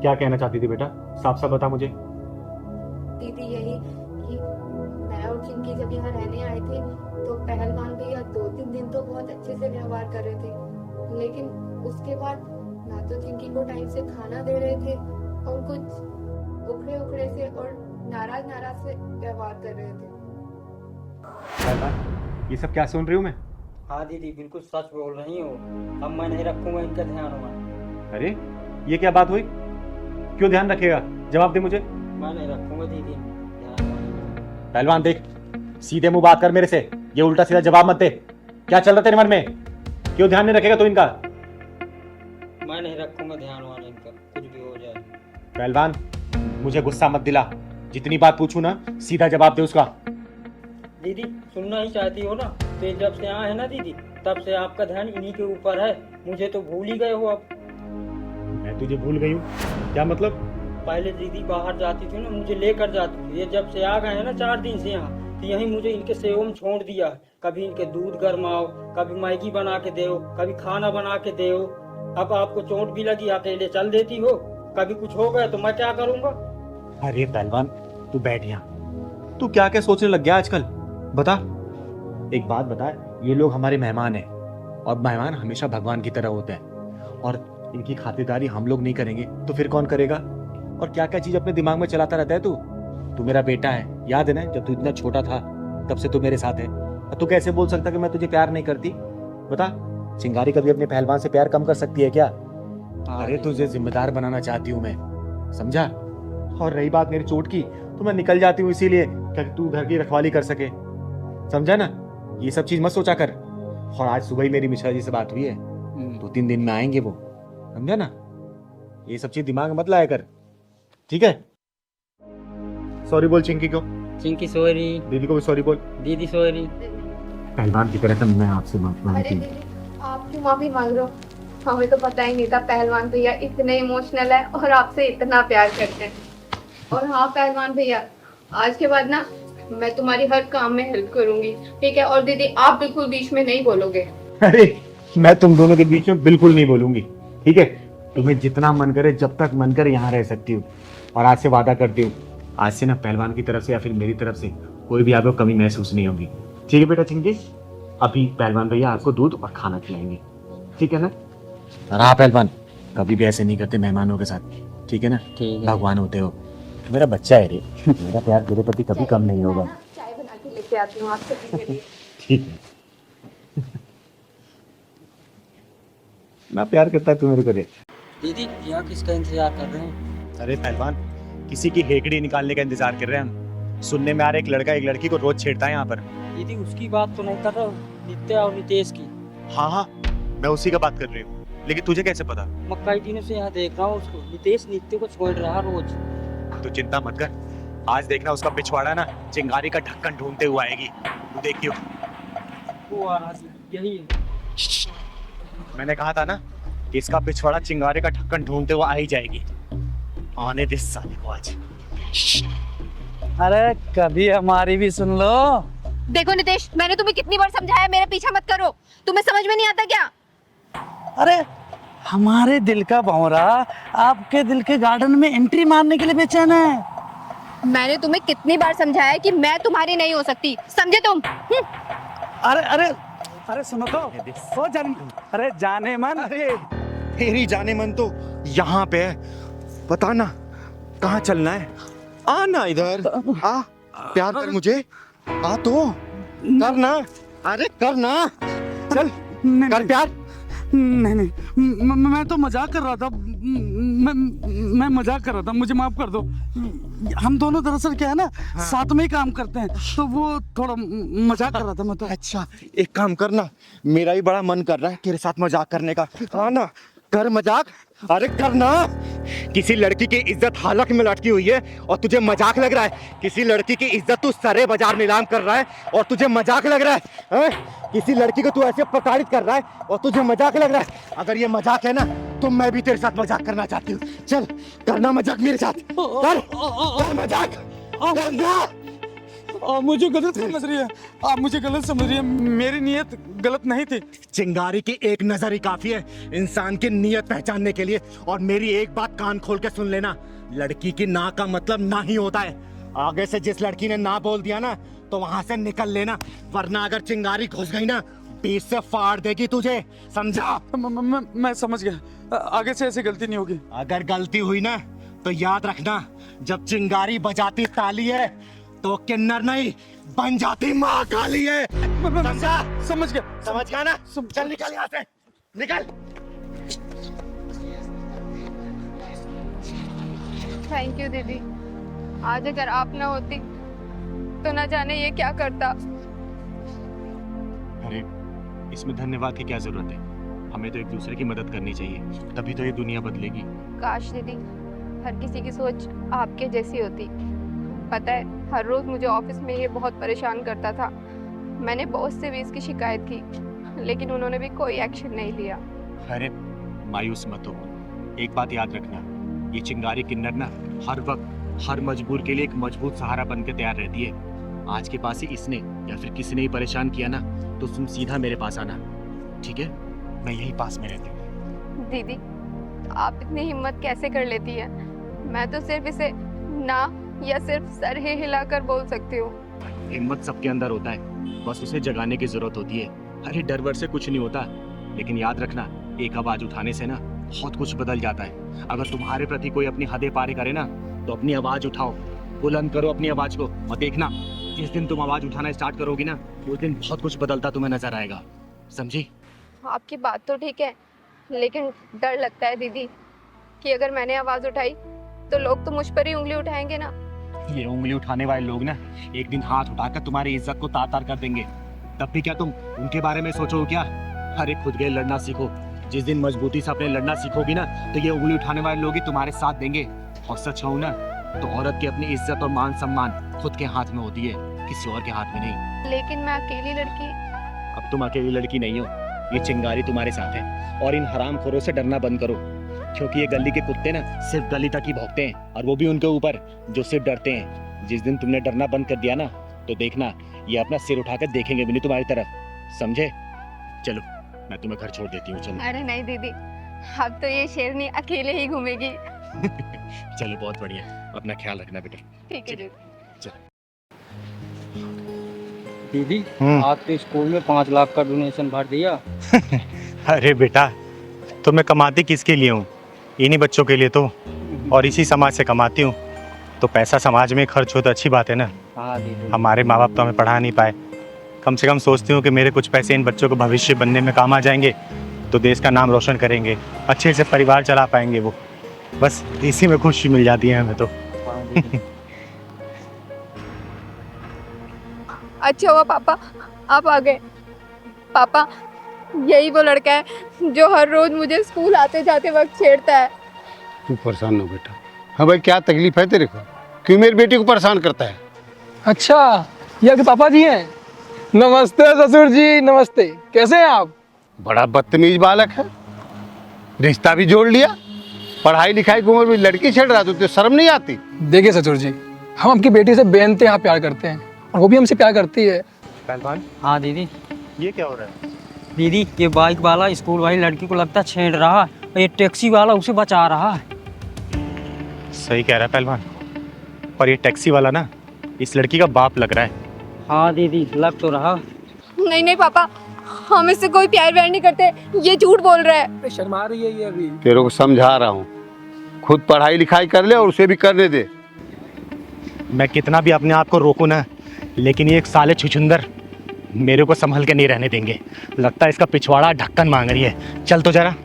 क्या कहना चाहती थी बेटा, साफ साफ बता मुझे। दीदी यही कि मैं और चिंकी जब यहाँ रहने आए थे तो पहलवान भैया 2-3 दिन तो बहुत अच्छे से व्यवहार कर रहे थे, लेकिन उसके बाद ना तो चिंकी को टाइम से खाना दे रहे थे और कुछ उखड़े उखड़े से और नाराज से व्यवहार कर रहे थे। ये सब क्या सुन रही हूँ मैं? हाँ दीदी, बिल्कुल सच बोल रही हो। अब मैं नहीं रखूंगा इनका ध्यान हुआ। अरे ये क्या बात हुई? क्यों ध्यान रखेगा? जवाब दे मुझे। मैं नहीं रखूंगा दीदी ध्यान। पहलवान देख, सीधे मुंह बात कर मेरे से, ये उल्टा सीधा जवाब मत दे। क्या चल रहा है तेरे मन में? क्यों ध्यान नहीं रखेगा तू इनका? मैं नहीं रखूंगा ध्यान वाला इनका, कुछ भी हो जाए। पहलवान, मुझे गुस्सा मत दिला, जितनी बात पूछूं ना सीधा जवाब दे उसका। दीदी सुनना ही चाहती हो ना, तो जब से आए हैं ना दीदी, तब से आपका ध्यान इन्हीं के ऊपर है। मुझे तो भूल ही गए हो अब। मैं तुझे भूल गई हूँ? क्या मतलब? पहले दीदी बाहर जाती थी ना, मुझे लेकर जाती थी। ये जब से आ गए हैं ना 4 दिन से यहाँ, तो यहीं मुझे इनके सेवा में छोड़ दिया। कभी इनके दूध गरमाओ, कभी मैगी बना के दो, कभी खाना बना के दो। अब आपको चोट भी लगी, अकेले चल देती हो, कभी कुछ हो गया तो मैं क्या करूँगा? अरे पहलवान तू बैठ यहाँ। तू क्या क्या सोचने लग गया आजकल? बता, एक बात बता, ये लोग हमारे मेहमान हैं और मेहमान हमेशा भगवान की तरह होते हैं, और इनकी खातिरदारी हम लोग नहीं करेंगे तो फिर कौन करेगा? और क्या क्या चीज अपने दिमाग में चलाता रहता है तू मेरा बेटा है, याद है ना जब तू इतना छोटा था तब से तू मेरे साथ है। तू कैसे बोल सकता कि मैं तुझे प्यार नहीं करती? बता, चिंगारी कभी अपने पहलवान से प्यार कम कर सकती है क्या? अरे तुझे जिम्मेदार बनाना चाहती हूँ मैं, समझा? और रही बात मेरी चोट की, तो मैं निकल जाती हूँ इसीलिए कि तू घर की रखवाली कर सके, समझा ना? ये सब चीज मत सोचा कर। और आज सुबह ही मेरी मिश्रा जी से बात हुई है, 2-3 दिन में आएंगे वो, समझा ना? ये सब चीज दिमाग में मत लाया कर, ठीक है? सॉरी बोल चिंकी को। चिंकी सॉरी। दीदी को भी सॉरी बोल। दीदी सॉरी। पहलवान की तरह तो मैं आपसे माफी अरे मांगती हूँ। दीदी, आप क्यों माफी मांग रहे हो? हमें तो पता ही नहीं था पहलवान भैया इतने इमोशनल है और आपसे इतना प्यार करते हैं। और हाँ पहलवान भैया, आज के बाद ना मैं तुम्हारी हर काम में हेल्प करूंगी, ठीक है? और दीदी आप बिल्कुल बीच में नहीं बोलोगे। अरे मैं तुम दोनों के बीच में बिल्कुल नहीं बोलूंगी, ठीक है? तुम्हें जितना मन करे, जब तक मन करे यहाँ रह सकती हूँ। और आज से वादा करती हूँ, आज से ना पहलवान की तरफ से या फिर मेरी तरफ से कोई भी आपको कमी महसूस नहीं होगी, ठीक है बेटा चिंकी? अभी पहलवान भैया आपको दूध और खाना खिलाएंगे, ठीक है ना? और हाँ पहलवान, कभी भी ऐसे नहीं करते मेहमानों के साथ, ठीक है ना? ठीक है। भगवान होते हो, मेरा बच्चा है रे, मेरा प्यार तेरे प्रति कभी कम नहीं होगा, चाय बना के लेके आती हूँ आप सभी के लिए। ठीक है? मैं प्यार करता है तू मेरे को रे। दीदी यहाँ किसका इंतजार कर रहे हैं? अरे पहलवान, किसी की हेकड़ी निकालने का इंतजार कर रहे हैं हम। सुनने में आ रहा है एक लड़का एक लड़की को रोज छेड़ता है यहाँ पर। दीदी उसकी बात तो नहीं कर रहा हूँ, नित्या और नितेश की। हाँ, मैं उसी का बात कर रही हूँ, लेकिन तुझे कैसे पता? मैं कई दिनों से यहाँ देख रहा हूँ उसको। नितेश नित्य को छोड़ रहा रोज। तू चिंता मत कर, आज देखना उसका पिछवाड़ा ना चिंगारी का ढक्कन ढूंढते हुए आएगी, तू देखियो। वो आ रहा है, यही है। मैंने कहा था ना कि इसका पिछवाड़ा चिंगारी का ढक्कन ढूंढते हुए आ ही जाएगी। आने दे साले को आज। अरे कभी हमारी भी सुन लो। देखो नितेश, मैंने तुम्हें कितनी बार समझाया मेरा पीछा मत करो, तुम्हें समझ में नहीं आता क्या? अरे हमारे दिल का भंवरा आपके दिल के गार्डन में एंट्री मारने के लिए बेचैन है। मैंने तुम्हें कितनी बार समझाया कि मैं तुम्हारी नहीं हो सकती, समझे तुम? अरे अरे अरे सुनो तो, हो अरे जाने मन। अरे तेरी जाने मन तो यहाँ पे है, बता ना कहाँ चलना है? आना इधर, आ, प्यार कर मुझे, आ तो करना, अरे करना, चल कर प्यार। नहीं, मैं तो मजाक कर रहा था। मैं मजाक कर रहा था, मुझे माफ कर दो। हम दोनों दरअसल क्या है ना, साथ में ही काम करते हैं, तो वो थोड़ा मजाक कर रहा था मैं तो। अच्छा एक काम करना, मेरा भी बड़ा मन कर रहा है तेरे साथ मजाक करने का, आना कर मजाक। अरे करना, किसी लड़की की इज्जत हालत में लटकी हुई है और तुझे मजाक लग रहा है? किसी लड़की की इज्जत तू सरे बाजार नीलाम कर रहा है और तुझे मजाक लग रहा है? किसी लड़की को तू ऐसे प्रताड़ित कर रहा है और तुझे मजाक लग रहा है? अगर ये मजाक है ना तो मैं भी तेरे साथ मजाक करना चाहती हूँ। चल करना मजाक मेरे साथ, कर मजाक करना। मुझे गलत समझ रही है, आप मुझे गलत समझ रही है, मेरी नीयत गलत नहीं थी। चिंगारी की एक नजर ही काफी है इंसान की नीयत पहचानने के लिए। और मेरी एक बात कान खोल के सुन लेना, लड़की की ना का मतलब ना ही होता है। आगे से जिस लड़की ने ना बोल दिया ना तो वहां से निकल लेना, वरना अगर चिंगारी घुस गई ना बीच से फाड़ देगी तुझे, समझा? मैं समझ गया, आगे से ऐसी गलती नहीं होगी। अगर गलती हुई ना तो याद रखना, जब चिंगारी बजाती ताली है तो किन्नर नहीं बन जाती माँ काली है, समझा? समझ गया ना? चल निकल यहाँ से, निकल। थैंक यू दीदी, आज अगर आप ना होती तो ना जाने ये क्या करता। अरे इसमें धन्यवाद की क्या जरूरत है, हमें तो एक दूसरे की मदद करनी चाहिए, तभी तो ये दुनिया बदलेगी। काश दीदी हर किसी की सोच आपके जैसी होती। पता है हर रोज मुझे ऑफिस में ये बहुत परेशान करता था। मैंने बॉस से भी इसकी शिकायत की, लेकिन उन्होंने भी कोई एक्शन नहीं लिया। अरे मायूस मत हो, एक बात याद रखना, ये चिंगारी किन्नर ना हर वक्त हर मजबूर के लिए एक मजबूत सहारा बन के तैयार रहती है। आज के पास ही इसने या फिर किसी ने ही परेशान किया ना तो तुम सीधा मेरे पास आना, ठीक है? मैं यही पास में रहती हूँ। दीदी आप इतनी हिम्मत कैसे कर लेती है? मैं तो सिर्फ इसे ना या सिर्फ सर ही हिलाकर बोल सकती हूँ। हिम्मत सबके अंदर होता है, बस उसे जगाने की जरूरत होती है। अरे डर वर से कुछ नहीं होता, लेकिन याद रखना एक आवाज उठाने से ना बहुत कुछ बदल जाता है। अगर तुम्हारे प्रति कोई अपनी हदें पार करे ना तो अपनी आवाज उठाओ, बुलंद करो अपनी आवाज को, और देखना जिस दिन तुम आवाज उठाना स्टार्ट करोगी ना उस दिन बहुत कुछ बदलता तुम्हें नजर आएगा, समझी? आपकी बात तो ठीक है, लेकिन डर लगता है दीदी कि अगर मैंने आवाज उठाई तो लोग तो मुझ पर ही उंगली उठाएंगे ना। ये उंगली उठाने वाले लोग ना एक दिन हाथ उठाकर तुम्हारी इज्जत को तार तार कर देंगे, तब भी क्या तुम उनके बारे में सोचो क्या? अरे खुद के लड़ना सीखो, जिस दिन मजबूती से अपने लड़ना सीखोगी ना तो ये उंगली उठाने वाले लोग ही तुम्हारे साथ देंगे। और सच हो ना तो औरत की अपनी इज्जत और मान सम्मान खुद के हाथ में होती है, किसी और के हाथ में नहीं। लेकिन मैं अकेली लड़की। अब तुम अकेली लड़की नहीं हो, ये चिंगारी तुम्हारे साथ है। और इन हरामखोरों से डरना बंद करो, क्योंकि ये गली के कुत्ते ना सिर्फ गली तक ही भौंकते हैं, और वो भी उनके ऊपर जो सिर्फ डरते हैं। जिस दिन तुमने डरना बंद कर दिया ना तो देखना ये अपना सिर उठाकर देखेंगे भी नहीं तुम्हारी तरफ, समझे? चलो मैं तुम्हें घर छोड़ देती हूँ, चलो। अरे नहीं दीदी, अब तो ये शेरनी अकेले ही घूमेगी। चलो बहुत बढ़िया, अपना ख्याल रखना बेटा। ठीक है दीदी। दीदी आपके स्कूल में 5 लाख का डोनेशन भर दिया। अरे बेटा तो मैं कमाती किसके लिए हूँ? इन्हीं बच्चों के लिए तो, और इसी समाज से कमाती हूँ। तो पैसा समाज में खर्च हो तो अच्छी बात है ना। हाँ दीदी। हमारे माँ बाप तो हमें पढ़ा नहीं पाए, कम से कम सोचती हूँ कि मेरे कुछ पैसे इन बच्चों को भविष्य बनने में काम आ जाएंगे तो देश का नाम रोशन करेंगे, अच्छे से परिवार चला पाएंगे वो। बस इसी में खुशी मिल जाती है हमें तो। हाँ दीदी। अच्छा हुआ पापा आप आ गए। पापा यही वो लड़का है जो हर रोज मुझे स्कूल आते जाते वक्त छेड़ता है। तू परेशान हो बेटा। हाँ भाई क्या तकलीफ है तेरे को? क्यों मेरी बेटी को परेशान करता है? अच्छा ये आपके पापा जी हैं? नमस्ते ससुर जी, नमस्ते। कैसे हैं आप? बड़ा बदतमीज बालक है, रिश्ता भी जोड़ लिया। पढ़ाई लिखाई की उम्र में लड़की छेड़ रहा, तो शर्म नहीं आती? देखिए ससुर जी, हम आपकी बेटी से बेइंतहा प्यार करते हैं और वो भी हमसे प्यार करती है। पहलवान हाँ दीदी। ये क्या हो रहा है? दीदी ये बाइक वाला स्कूल वाली लड़की को लगता छेड़ रहा है और ये टैक्सी वाला उसे बचा रहा है। सही कह रहा है पहलवान, और ये टैक्सी वाला ना इस लड़की का बाप लग रहा है। हाँ दीदी लग तो रहा। नहीं नहीं पापा, हम इससे कोई प्यार व्यार नहीं करते, ये झूठ बोल रहा है। शर्मा रही है ये अभी। तेरे को समझा रहा हूँ, खुद पढ़ाई लिखाई कर ले और उसे भी करने दे। मैं कितना भी अपने आप को रोकूं ना, लेकिन ये एक साले छुछुंदर मेरे को संभल के नहीं रहने देंगे। लगता है इसका पिछवाड़ा ढक्कन मांग रही है। चल तो जरा।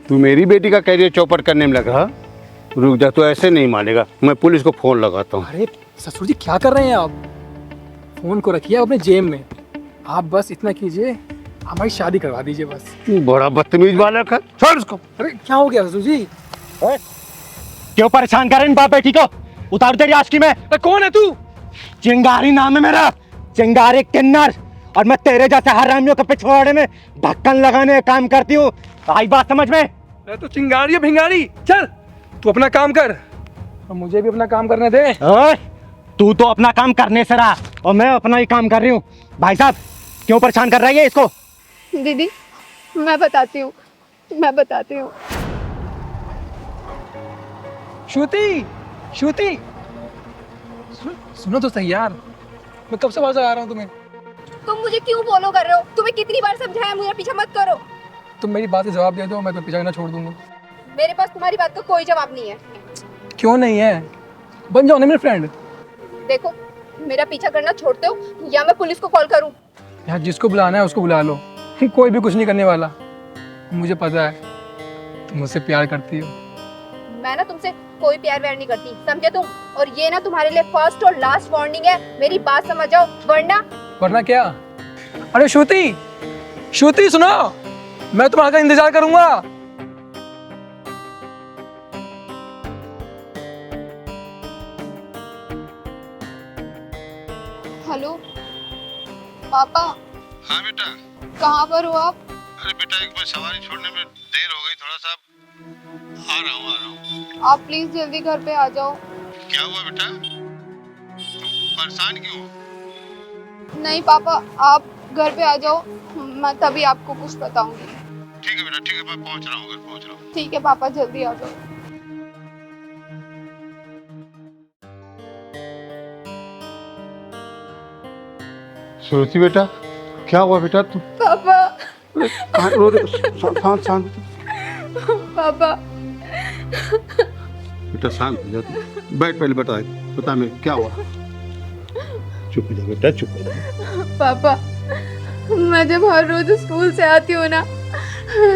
तू मेरी बेटी का करियर चौपट करने में लगा? रुक जा, तो ऐसे नहीं मानेगा, मैं पुलिस को फोन लगाता हूँ। अरे ससुर जी क्या कर रहे हैं आप? फोन को रखिए अपने जेब में। आप बस इतना कीजिए, हमारी शादी करवा दीजिए बस। तू बड़ा बदतमीज बालक है, छोड़ उसको। अरे क्या हो गया ससुर जी? क्यों परेशान कर रहे इन बाप बेटी को? उतार तेरी आशिकी में। कौन है तू? चिंगारी नाम है मेरा, चिंगारी किन्नर, और मैं तेरे जैसे हरामियों के पिछवाड़े में ढक्कन लगाने का काम करती हूँ। आई बात समझ में? मैं तो चिंगारी है भिंगारी। चल तू अपना काम कर और मुझे भी अपना काम करने दे। ओए, तू तो अपना काम करने से रहा और मैं अपना ही काम कर रही हूँ। भाई साहब क्यों परेशान कर रही है इसको? दीदी मैं बताती हूँ, मैं बताती हूँ। श्रुति, श्रुति सुनो तो सही यार, मैं कब से आवाज लगा रहा हूँ तुम्हें। तुम मुझे क्यों फॉलो कर रहे हो? तुम्हें कितनी बार समझाया मुझे पीछा मत करो। तुम मेरी बात का जवाब दे दो, मैं तो पीछा ना छोड़ दूंगा। मेरे पास तुम्हारी बात का कोई जवाब नहीं है। क्यों नहीं है? बन जाओ ना मेरे फ्रेंड। देखो मेरा पीछा करना छोड़ते हो या मैं पुलिस को कॉल करूं? यार जिसको बुलाना है उसको बुला लो, कोई भी कुछ नहीं करने वाला। मुझे पता है तुम मुझसे प्यार करती हो। मैं ना तुमसे कोई प्यार व्यार नहीं करती, समझे तुम? और ये ना तुम्हारे लिए फर्स्ट और लास्ट वार्निंग है, मेरी बात समझ जाओ वरना क्या? अरे श्रुति, श्रुति सुनो, मैं तुम्हारा इंतजार करूंगा। हेलो पापा। हाँ बेटा। कहाँ पर हो आप? अरे बेटा एक बार सवारी छोड़ने में देर हो गई, थोड़ा सा आ रहा हूँ। आप प्लीज जल्दी घर पे आ जाओ। क्या हुआ बेटा? तुम परेशान क्यों हो? नहीं पापा, आप घर पे आ जाओ, मैं तभी आपको कुछ बताऊंगी। ठीक है बेटा, ठीक है, मैं पहुंच रहा हूँ, घर पहुंच रहा हूँ। ठीक है पापा, जल्दी आ जाओ। श्रुति बेटा, क्या हुआ बेटा? तू पापा, कहाँ रो रहे? शांत शांत पापा, बेटा, शांत हो जा तू। बैठ, पहले बता मैं क्या हुआ। चुप हो जा बेटा, चुप हो जा। पापा, मैं जब हर रोज स्कूल से आती हूँ ना,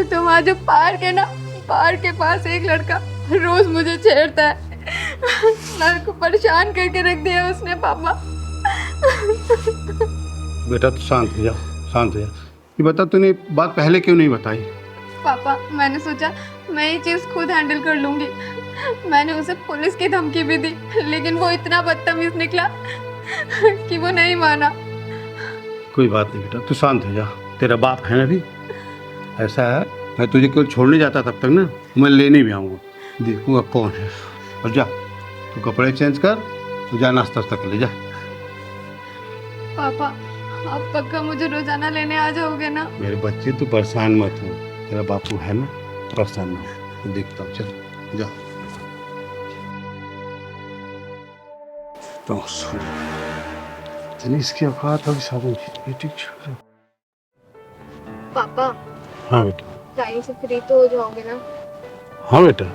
तो वहाँ जो पार्क है ना, पार्क के पास एक लड़का रोज मुझे छेड़ता है। मेरे को परेशान करके रख दिया उसने पापा। बेटा तू शांत हो जा, शांत हो जा। ये बता, तूने बात पहले क्यों नहीं बताई? पापा, मैंने सोचा मैं ये चीज़ खुद हैंडल कर लूँगी। मैंने उसे पुलिस की धमकी भी दी, लेकिन वो इतना बदतमीज निकला कि वो नहीं माना। कोई बात नहीं बेटा, तू शांत हो जा। तेरा बाप है ना भी, ऐसा है, मैं तुझे केवल छोड़ने जाता तब तक ना, मैं लेने भी आऊँगा, देखूँगा कौन है। और जा तू कपड़े चेंज कर, तू जा नाश्ता कर ले जा। पापा, आप पक्का मुझे रोजाना लेने आ जाओगे ना? मेरे बच्चे तू परेशान मत हो, तेरा बापू है ना, परेशान ना हो। देखता हूँ, चल जा। तो इसकी औकात अभी साधन ठीक। पापा, हाँ बेटा। टाइम से फ्री तो हो जाओगे ना? हाँ बेटा।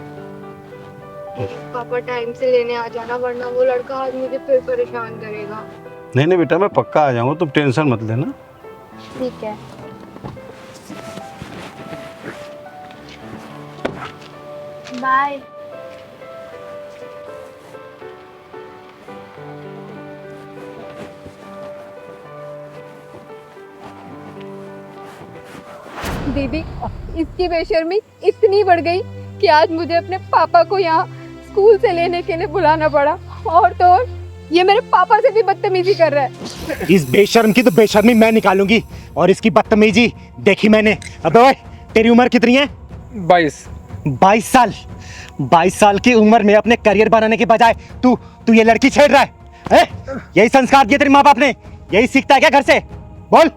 पापा टाइम से लेने आ जाना, वरना वो लड़का आज मुझे फिर परेशान करेगा। नहीं बेटा, मैं पक्का आ जाऊंगा, तुम टेंशन मत लेना। ठीक है। बाय। दीदी, इसकी बेशर्मी इतनी बढ़ गई कि आज मुझे अपने पापा को यहाँ स्कूल से लेने के लिए बुलाना पड़ा। और तो और ये मेरे पापा से भी बदतमीजी कर रहा है। इस बेशर्म की तो बेशर्मी मैं निकालूंगी, और इसकी बदतमीजी देखी मैंने। अबे ओए, तेरी उम्र कितनी है? 22 साल। 22 साल की उम्र में अपने करियर बनाने के बजाय तू ये लड़की छेड़ रहा है? यही संस्कार दिए तेरे माँ बाप ने? यही सीखता है क्या घर से? बोल।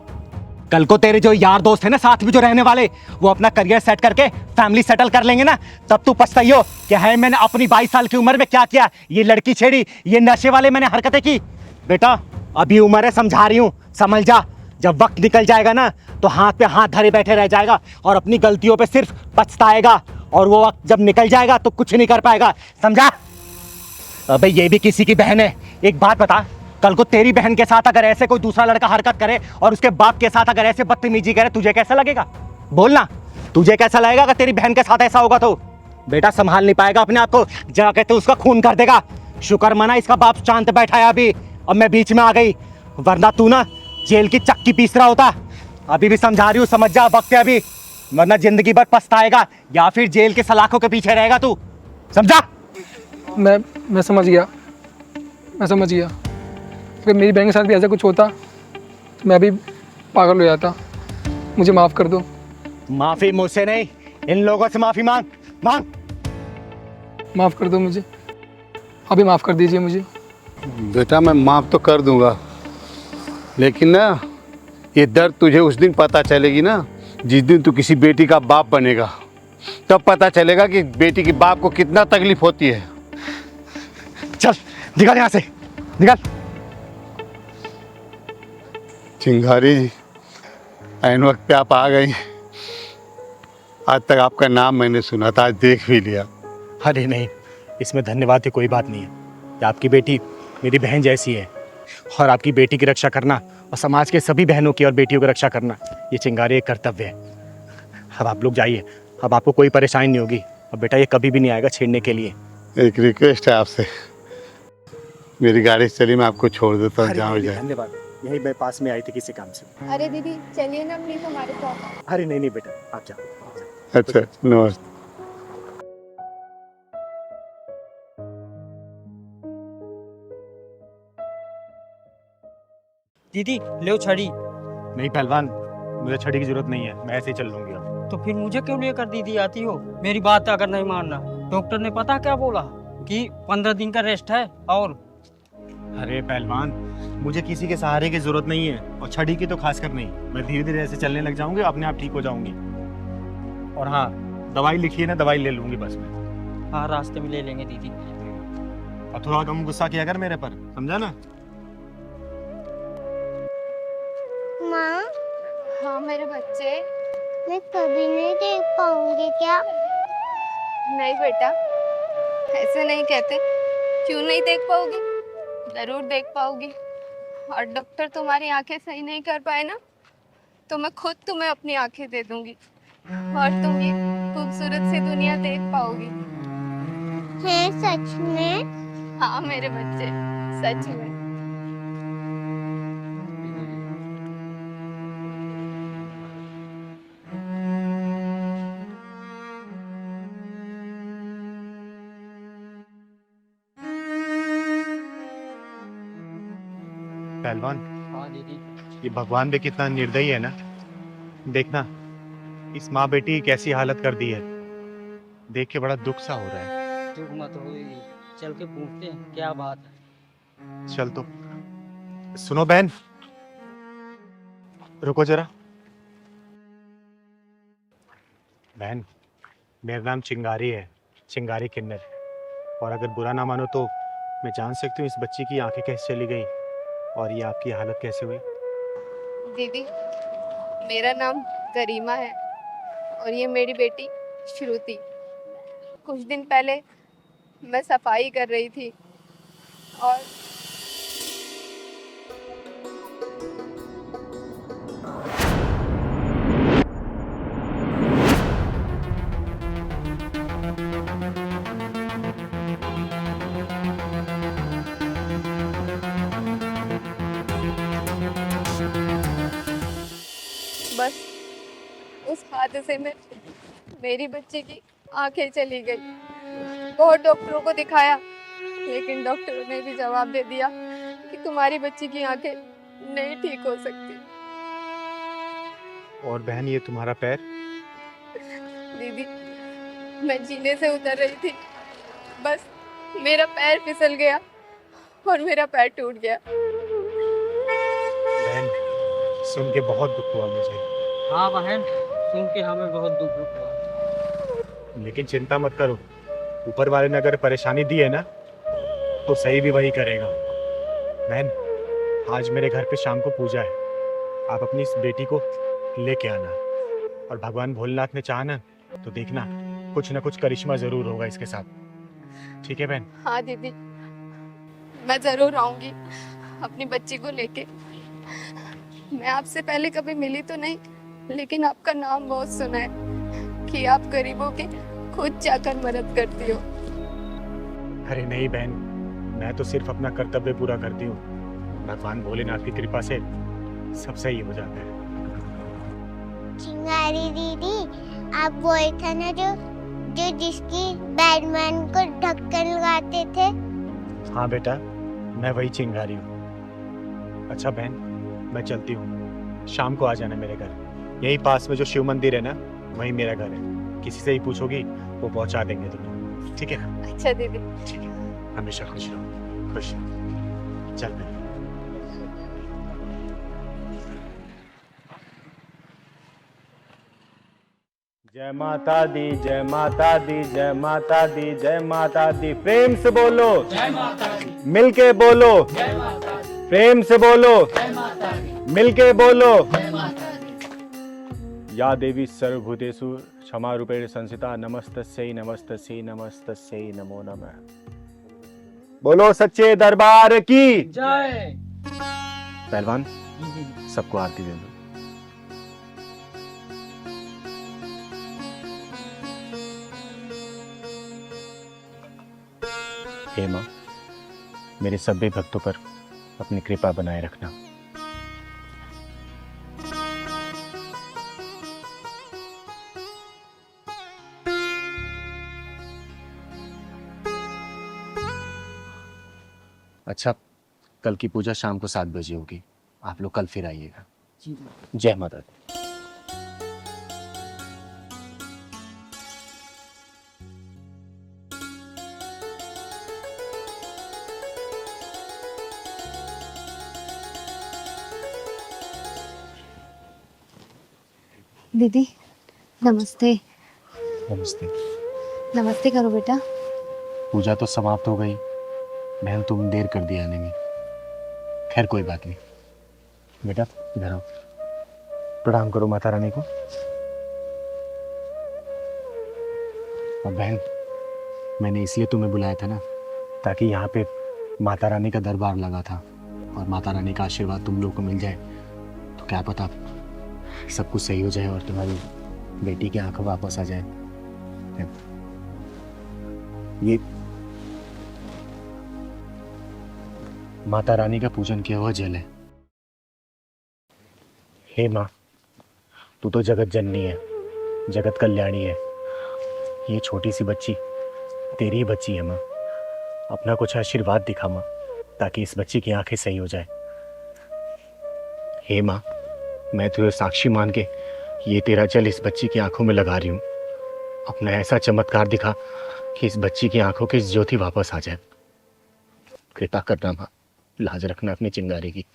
कल को तेरे जो यार दोस्त है ना, साथ में जो रहने वाले, वो अपना करियर सेट करके फैमिली सेटल कर लेंगे ना, तब तू पछताइयो कि है मैंने अपनी 22 साल की उम्र में क्या किया। ये लड़की छेड़ी, ये नशे वाले मैंने हरकतें की। बेटा अभी उम्र है, समझा रही हूँ, समझ जा। जब वक्त निकल जाएगा ना, तो हाथ पे हाथ धरे बैठे रह जाएगा और अपनी गलतियों पे सिर्फ पछताएगा, और वो वक्त जब निकल जाएगा तो कुछ नहीं कर पाएगा, समझा? अबे ये भी किसी की बहन है। एक बात बता, कल को तेरी बहन के साथ अगर ऐसे कोई दूसरा लड़का हरकत करे और उसके बाप के साथ अगर ऐसे बदतमीजी करे, तुझे कैसा लगेगा? बोलना, तुझे कैसा लगेगा अगर तेरी बहन के साथ ऐसा होगा? तो बेटा संभाल नहीं पाएगा अपने आप को, जाके तो उसका खून कर देगा। शुक्र मना इसका बाप शांत बैठा है अभी, अब मैं बीच में आ गई, वरना तू ना जेल की चक्की पीस रहा होता। अभी भी समझा रही हूँ, समझ जा, वक्त है अभी, वरना जिंदगी भर पछताएगा या फिर जेल के सलाखों के पीछे रहेगा तू, समझा? मैं समझ गया, मैं समझ गया। अगर मेरी बहन के साथ भी ऐसा कुछ होता तो मैं भी पागल हो जाता। मुझे माफ़ कर दो। माफी मुझसे नहीं, इन लोगों से माफी मांग। माफ़ कर दो मुझे, अभी माफ़ कर दीजिए मुझे। बेटा मैं माफ़ तो कर दूंगा, लेकिन ना ये दर्द तुझे उस दिन पता चलेगी ना, जिस दिन तू किसी बेटी का बाप बनेगा, तब पता चलेगा कि बेटी के बाप को कितना तकलीफ होती है। चल निकल यहाँ से, निकल। चिंगारी जी, ऐन वक्त पे आप आ गई। आज तक आपका नाम मैंने सुना था, आज देख भी लिया। अरे नहीं, इसमें धन्यवाद की कोई बात नहीं है। कि आपकी बेटी मेरी बहन जैसी है, और आपकी बेटी की रक्षा करना और समाज के सभी बहनों की और बेटियों की रक्षा करना, ये चिंगारी एक कर्तव्य है। अब आप लोग जाइए, अब आपको कोई परेशानी नहीं होगी। अब बेटा ये कभी भी नहीं आएगा छेड़ने के लिए। एक रिक्वेस्ट है आपसे, मेरी गाड़ी से चली, मैं आपको छोड़ देता हूँ, जहाँ जाए। धन्यवाद, यही मैं पास में आई थी किसी काम से। अरे दीदी चलिए ना प्लीज हमारे साथ। अरे नहीं बेटा, आप जाओ। अच्छा नमस्ते। दीदी ले छड़ी। नहीं पहलवान, मुझे छड़ी की जरूरत नहीं है, मैं ऐसे ही चल लूंगी अब। तो फिर मुझे क्यों लेकर दीदी आती हो? मेरी बात अगर नहीं मानना, डॉक्टर ने पता क्या बोला कि 15 दिन का रेस्ट है, और अरे पहलवान, मुझे किसी के सहारे की जरूरत नहीं है, और छड़ी की तो खासकर नहीं। मैं धीरे धीरे ऐसे चलने लग जाऊंगी, अपने आप ठीक हो जाऊंगी। और हाँ, दवाई लिखी है ना, दवाई ले लूंगी बस में। हाँ, रास्ते में ले लेंगे दीदी। और थोड़ा कम गुस्सा किया कर मेरे पर, समझा ना? माँ, हाँ मेरे बच्चे। मैं कभी नहीं देख पाऊंगी क्या? नहीं बेटा, ऐसे नहीं कहते। क्यों नहीं देख पाओगी? जरूर देख पाओगी। और डॉक्टर तुम्हारी आंखें सही नहीं कर पाए ना, तो मैं खुद तुम्हें अपनी आंखें दे दूंगी और तुम ये खूबसूरत सी दुनिया देख पाओगी। है सच में? हाँ मेरे बच्चे, सच में। पहलवान, हाँ दीदी। ये भगवान भी कितना निर्दयी है ना। देखना, इस माँ बेटी की कैसी हालत कर दी है। देख के बड़ा दुख सा हो रहा है। दुख मत हो, चल के पूछते हैं क्या बात है। चल तो। सुनो बहन, रुको जरा। बहन, मेरा नाम चिंगारी है, चिंगारी किन्नर। और अगर बुरा ना मानो तो मैं जान सकती हूँ इस बच्ची की आंखें कैसे चली गई और ये आपकी हालत कैसे हुई? दीदी, मेरा नाम करीमा है और ये मेरी बेटी श्रुति। कुछ दिन पहले मैं सफाई कर रही थी और बस उस हादसे में मेरी बच्ची की आंखें चली गई। बहुत डॉक्टरों को दिखाया, लेकिन डॉक्टरों ने भी जवाब दे दिया कि तुम्हारी बच्ची की आंखें नहीं ठीक हो सकती। और बहन, ये तुम्हारा पैर? दीदी, मैं जीने से उतर रही थी, बस मेरा पैर फिसल गया और मेरा पैर टूट गया। बहन, सुन के बहुत दुख हुआ मुझे। हाँ बहन, सुन के हमें बहुत दुख हुआ। लेकिन चिंता मत करो, ऊपर वाले ने अगर परेशानी दी है ना, तो सही भी वही करेगा। बहन, आज मेरे घर पे शाम को पूजा है, आप अपनी इस बेटी को लेके आना। और भगवान भोलेनाथ ने चाहा ना, तो देखना कुछ ना कुछ करिश्मा जरूर होगा इसके साथ। ठीक है बहन? हाँ दीदी, मैं जरूर आऊंगी अपनी बच्ची को लेके। मैं आपसे पहले कभी मिली तो नहीं, लेकिन आपका नाम बहुत सुना है कि आप गरीबों की खुद जाकर मदद करती हो। अरे नहीं बहन, मैं तो सिर्फ अपना कर्तव्य पूरा करती हूँ। भगवान भोलेनाथ की कृपा से सब सही हो जाता है। चिंगारी दीदी, आप वही था ना जो जिसकी बैटमैन को ढक्कन लगाते थे? हाँ बेटा, मैं वही चिंगारी हूँ। अच्छा बहन, मैं चलती हूँ, शाम को आ जाना मेरे घर। यही पास में जो शिव मंदिर है ना, वही मेरा घर है। किसी से ही पूछोगी, वो पहुंचा देंगे तुम्हें। ठीक है? अच्छा दीदी। ठीक है, हमेशा खुश रहो, खुश रहो। चल बहन। जय माता दी, जय माता दी, जय माता दी, जय माता दी। प्रेम से बोलो जय माता दी। मिलके बोलो जय माता दी। प्रेम से बोलो जय माता दी। मिलके बोलो जय माता दी। या देवी सर्वभूतेषु क्षमा रूपेण संस्थिता, नमस्तस्यै नमस्तस्यै नमस्तस्यै नमो नमः। बोलो सच्चे दरबार की जय। पहलवान, सबको आरती दे दो। हे माँ, मेरे सभी भक्तों पर अपनी कृपा बनाए रखना। अच्छा, कल की पूजा शाम को 7 बजे होगी, आप लोग कल फिर आइएगा। जय माता दी। दीदी नमस्ते। नमस्ते। नमस्ते करो बेटा। पूजा तो समाप्त हो गई बहन, तुम देर कर दी आने में। खैर कोई बात नहीं। बेटा इधर आओ, प्रणाम करो माता रानी को। और बहन, मैंने इसलिए तुम्हें बुलाया था ना, ताकि यहाँ पे माता रानी का दरबार लगा था और माता रानी का आशीर्वाद तुम लोगों को मिल जाए तो क्या पता सब कुछ सही हो जाए और तुम्हारी बेटी की आंखें वापस आ जाए। ये माता रानी का पूजन किया हुआ जल है। हे माँ, तू तो जगत जननी है, जगत कल्याणी है। ये छोटी सी बच्ची तेरी ही बच्ची है माँ। अपना कुछ आशीर्वाद दिखा माँ, ताकि इस बच्ची की आंखें सही हो जाए। हे माँ, मैं तुझे साक्षी मान के ये तेरा जल इस बच्ची की आंखों में लगा रही हूँ। अपना ऐसा चमत्कार दिखा कि इस बच्ची की आंखों की ज्योति वापस आ जाए। कृपा करना माँ, लाज रखना अपनी चिंगारी की।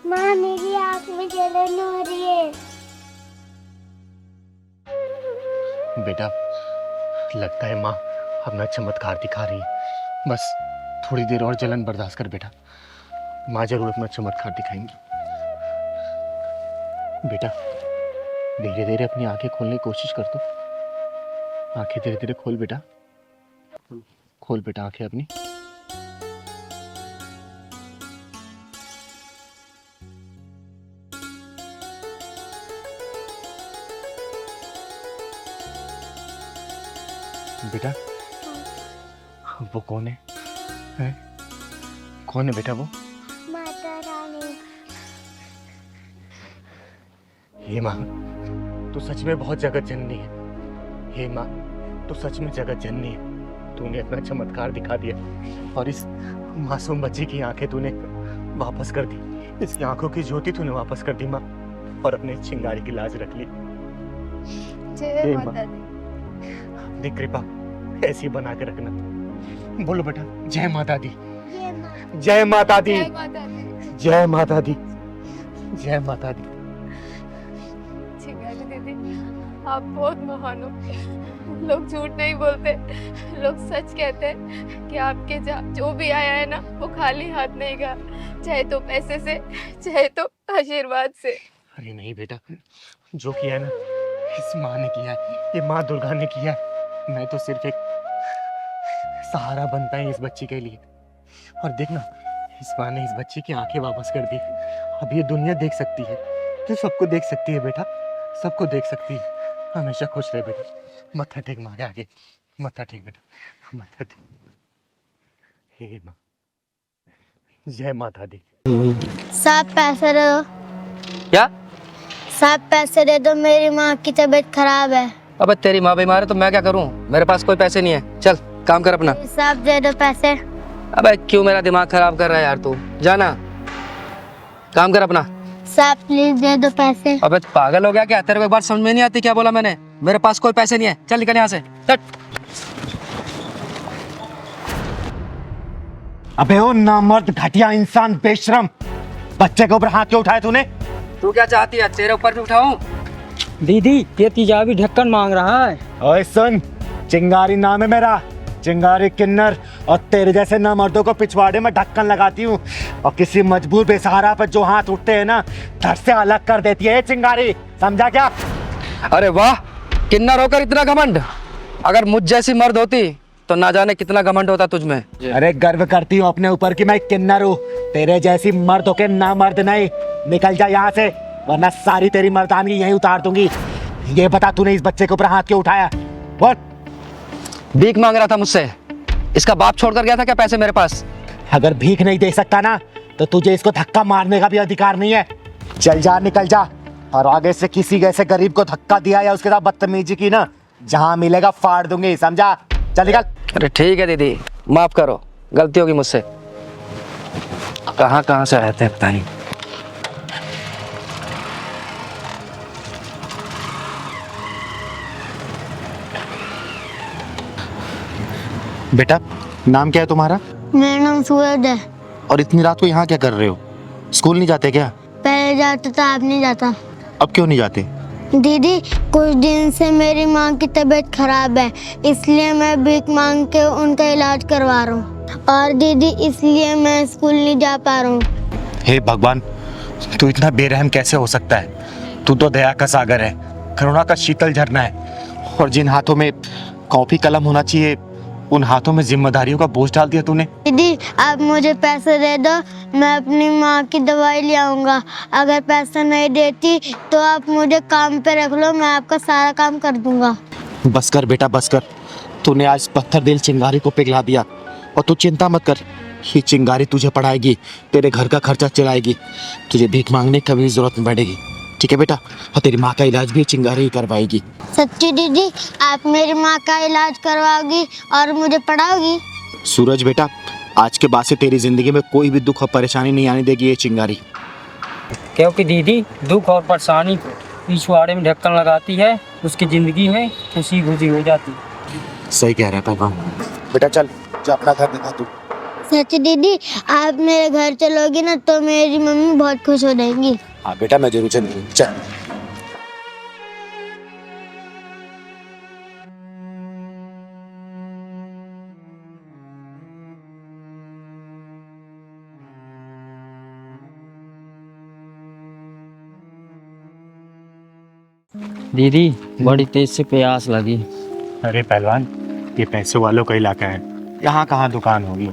माँ मेरी आँख में जलन हो रही है। बेटा लगता है माँ अपना चमत्कार दिखा रही है। बस थोड़ी देर और जलन बर्दाश्त कर बेटा, माँ जरूर अपना चमत्कार दिखाएंगी। बेटा धीरे धीरे अपनी आंखें खोलने की कोशिश कर दो। आंखें धीरे धीरे खोल बेटा, खोल बेटा आंखें अपनी। बेटा वो कौन है? हैं? कौन है बेटा वो? माता रानी। हे माँ, तू सच में बहुत जगत जननी है। हे माँ, तू सच में जगत जननी है। तूने अपना चमत्कार दिखा दिया और इस मासूम बच्ची की आंखें तूने वापस कर दी। इसकी आंखों की ज्योति तूने वापस कर दी माँ, और अपने चिंगारी की लाज रख ली। जय माता दी। अपनी कृपा ऐसी बना के रखना। बोलो बेटा, जय माता दी। जय माता दी। जय माता दी। जय माता दी। जय माता दी। चिंगारी दीदी आप बहुत महान हो। लोग झूठ नहीं बोलते, लोग सच कहते हैं कि आपके जो भी आया है ना वो खाली हाथ नहीं गया, चाहे तो पैसे से चाहे तो आशीर्वाद से। अरे नहीं बेटा, जो किया है ना इस माँ ने किया है, ये माँ दुर्गा ने किया है। मैं तो सिर्फ एक सहारा बनता है इस बच्ची के लिए। और देखना, इस माँ ने इस बच्ची की आंखें वापस कर दी। अब ये दुनिया देख सकती है, तो सबको देख सकती है बेटा, सबको देख सकती है। हमेशा खुश रहे बेटा। मत्था टेक माँ के आगे, मत्था टेक बेटा, मत्था टेक। हे माँ, जय माता दी। साहब पैसे दे दो। क्या? साहब पैसे दे दो, मेरी माँ की तबीयत खराब है। अबे तेरी माँ बीमार है तो मैं क्या करूं? मेरे पास कोई पैसे नहीं है। चल काम कर अपना। साहब दे दो पैसे। अबे क्यों मेरा दिमाग खराब कर रहा है यार तू? जाना, काम कर अपना। साहब प्लीज दे दो पैसे। अबे पागल हो गया क्या? तेरे को एक बार समझ में नहीं आती क्या बोला मैंने? मेरे पास कोई पैसे नहीं है। चल निकल यहाँ से। चल। अबे ओ नामर्द, घटिया इंसान, बेशरम, बच्चे के ऊपर हाथ क्यों उठाए तूने? तू क्या चाहती है, तेरे ऊपर भी उठाऊं? दीदी ये तेजाबी ढक्कन मांग रहा है। ओए सुन, चिंगारी नाम है मेरा, चिंगारी किन्नर, और तेरे जैसे नामर्दों को पिछवाड़े में ढक्कन लगाती हूँ, और किसी मजबूर बेसहारा पर जो हाथ उठते हैं ना, धड़ से अलग कर देती है ये चिंगारी, समझा क्या? अरे वाह, किन्नर होकर इतना घमंड। अगर मुझ जैसी मर्द होती तो ना जाने कितना घमंड होता तुझ में। अरे गर्व करती हूँ अपने ऊपर कि मैं किन्नर हूँ, तेरे जैसी मर्द होके ना मर्द नहीं। निकल जा यहाँ से, वरना सारी तेरी मर्दानगी यहीं उतार दूंगी। ये बता, तूने इस बच्चे के ऊपर हाथ क्यों उठाया? बोल। भीख मांग रहा था मुझसे। इसका बाप छोड़कर गया था क्या पैसे मेरे पास? अगर भीख नहीं दे सकता ना, तो तुझे इसको धक्का मारने का भी अधिकार नहीं है। चल जा, निकल जा, और आगे से किसी ऐसे गरीब को धक्का दिया या उसके साथ बदतमीजी की ना, जहाँ मिलेगा फाड़ दूंगी, समझा? चल निकल। अरे ठीक है दीदी, माफ करो, गलती होगी मुझसे। कहाँ कहाँ से आए थे पता नहीं। बेटा नाम क्या है तुम्हारा? मेरा नाम सूरज है। और इतनी रात को यहाँ क्या कर रहे हो? स्कूल नहीं जाते क्या? पहले जाता था, अब नहीं जाता। अब क्यों नहीं जाते? दीदी कुछ दिन से मेरी माँ की तबीयत खराब है, इसलिए मैं भीख मांग के उनका इलाज करवा रहा हूँ। और दीदी इसलिए मैं स्कूल नहीं जा पा रहा हूँ। हे भगवान, तू इतना बेरहम कैसे हो सकता है? तू तो दया का सागर है, करुणा का शीतल झरना है। और जिन हाथों में कॉपी कलम होना चाहिए, उन हाथों में जिम्मेदारियों का बोझ डाल दिया तूने। दीदी आप मुझे पैसे दे दो, मैं अपनी माँ की दवाई ले आऊँगा। अगर पैसा नहीं देती तो आप मुझे काम पे रख लो, मैं आपका सारा काम कर दूँगा। बस कर बेटा बस कर। तूने आज पत्थर दिल चिंगारी को पिघला दिया। और तू चिंता मत कर, ये चिंगारी तुझे पढ़ाएगी, तेरे घर का खर्चा चलाएगी, तुझे भीख मांगने की कभी जरूरत नहीं पड़ेगी। ठीक है बेटा? और तेरी माँ का इलाज भी चिंगारी ही करवाएगी। सच्ची दीदी आप मेरी माँ का इलाज करवाओगी और मुझे पढ़ाओगी? सूरज बेटा, आज के बाद से तेरी जिंदगी में कोई भी दुख और परेशानी नहीं आने देगी ये चिंगारी। क्योंकि दीदी दुख और परेशानी पिछवाड़े में ढक्कन लगाती है, उसकी जिंदगी में खुशी खुशी हो जाती है। सही कह रहा है पहलवान। बेटा चल जा अपना घर दिखा तू। सच्ची दीदी आप मेरे घर चलोगी ना तो मेरी मम्मी बहुत खुश हो जाएंगी। हाँ बेटा मैं जरूर चलूंगी, चल। दीदी बड़ी तेज से प्यास लगी। अरे पहलवान, ये पैसे वालों का इलाका है, यहाँ कहाँ दुकान होगी?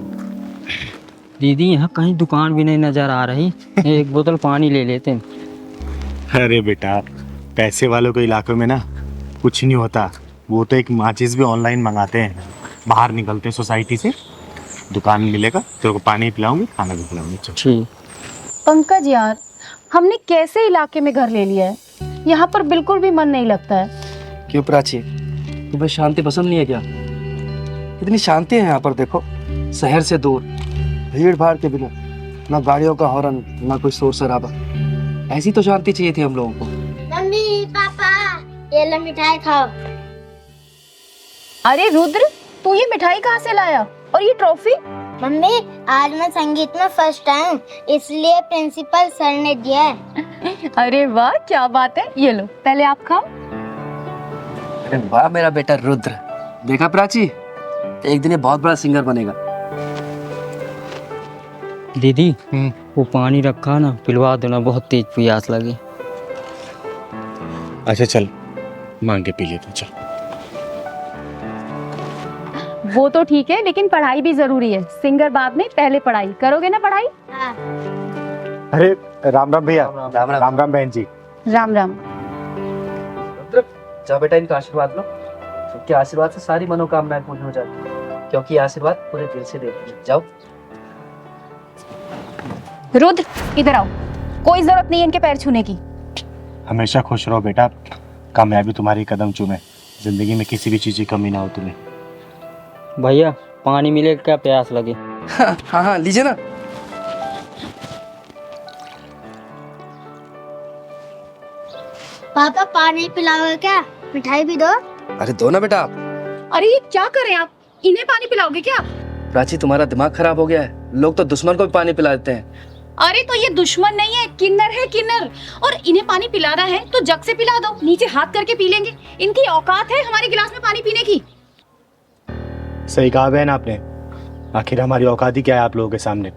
दीदी यहाँ कहीं दुकान भी नहीं नजर आ रही, एक बोतल पानी ले लेते हैं। अरे बेटा, पैसे वालों के इलाकों में ना कुछ नहीं होता। वो तो एक माचिस भी ऑनलाइन मंगाते हैं, बाहर निकलते हैं सोसाइटी से, दुकान मिलेगा, तेरे को पानी पिलाऊंगी, खाना भी खिलाऊंगी। चल। ठीक। पंकज यार, हमने कैसे इलाके में घर ले लिया है, यहाँ पर बिल्कुल भी मन नहीं लगता है। क्यों प्राची, तुम्हें शांति पसंद नहीं है क्या? इतनी शांति है यहाँ पर, देखो शहर से दूर, भीड़ भाड़ के बिना, ना गाड़ियों का हॉर्न, ना कोई शोर शराबा। ऐसी तो शांति चाहिए थी हम लोगों को। मम्मी पापा ये लो मिठाई खाओ। अरे रुद्र, तू ये मिठाई कहाँ से लाया और ये ट्रॉफी? मम्मी आज मैं संगीत में फर्स्ट आऊँ, इसलिए प्रिंसिपल सर ने दिया है। अरे वाह क्या बात है, ये लो पहले आप खाओ। अरे वाह मेरा बेटा रुद्र, देखा प्राची, एक दिन ये बहुत बड़ा सिंगर बनेगा। दीदी वो पानी रखा ना, पिलवा दो ना, बहुत तेज प्यास लगी। अच्छा चल मांग के पी ले तू, चल। वो तो ठीक है, लेकिन पढ़ाई भी जरूरी है। सिंगर बाद में, पहले पढ़ाई करोगे ना पढ़ाई? अरे राम राम भैया। राम राम बहन जी। राम राम। रुद्र जा बेटा, इनका आशीर्वाद लो, क्योंकि आशीर्वाद से सारी मनोकामनाएं पूर्ण हो जाती है, क्योंकि ये आशीर्वाद पूरे दिल से देते हैं। जाओ। रुद्र इधर आओ, कोई जरूरत नहीं है इनके पैर छूने की। हमेशा खुश रहो बेटा, कामयाबी तुम्हारी कदम चूमे, जिंदगी में किसी भी चीज की कमी ना हो तुम्हें। भैया पानी मिलेगा क्या, प्यास लगी? हाँ हाँ लीजिए ना। पापा पानी पिलाओगे क्या? मिठाई भी दो। अरे दो ना बेटा आप। अरे ये क्या कर रहे हैं आप, इन्हें पानी पिलाओगे क्या? प्राची तुम्हारा दिमाग खराब हो गया है, लोग तो दुश्मन को भी पानी पिला देते हैं। अरे तो ये दुश्मन नहीं है, किन्नर है किन्नर, और इन्हें पानी पिलाना है तो जग से पिला दो, नीचे हाथ करके पी लेंगे। इनकी औकात है हमारे गिलास में पानी पीने की। सही कहा बहन आपने, आखिर हमारी औकात ही क्या है आप लोगों के सामने?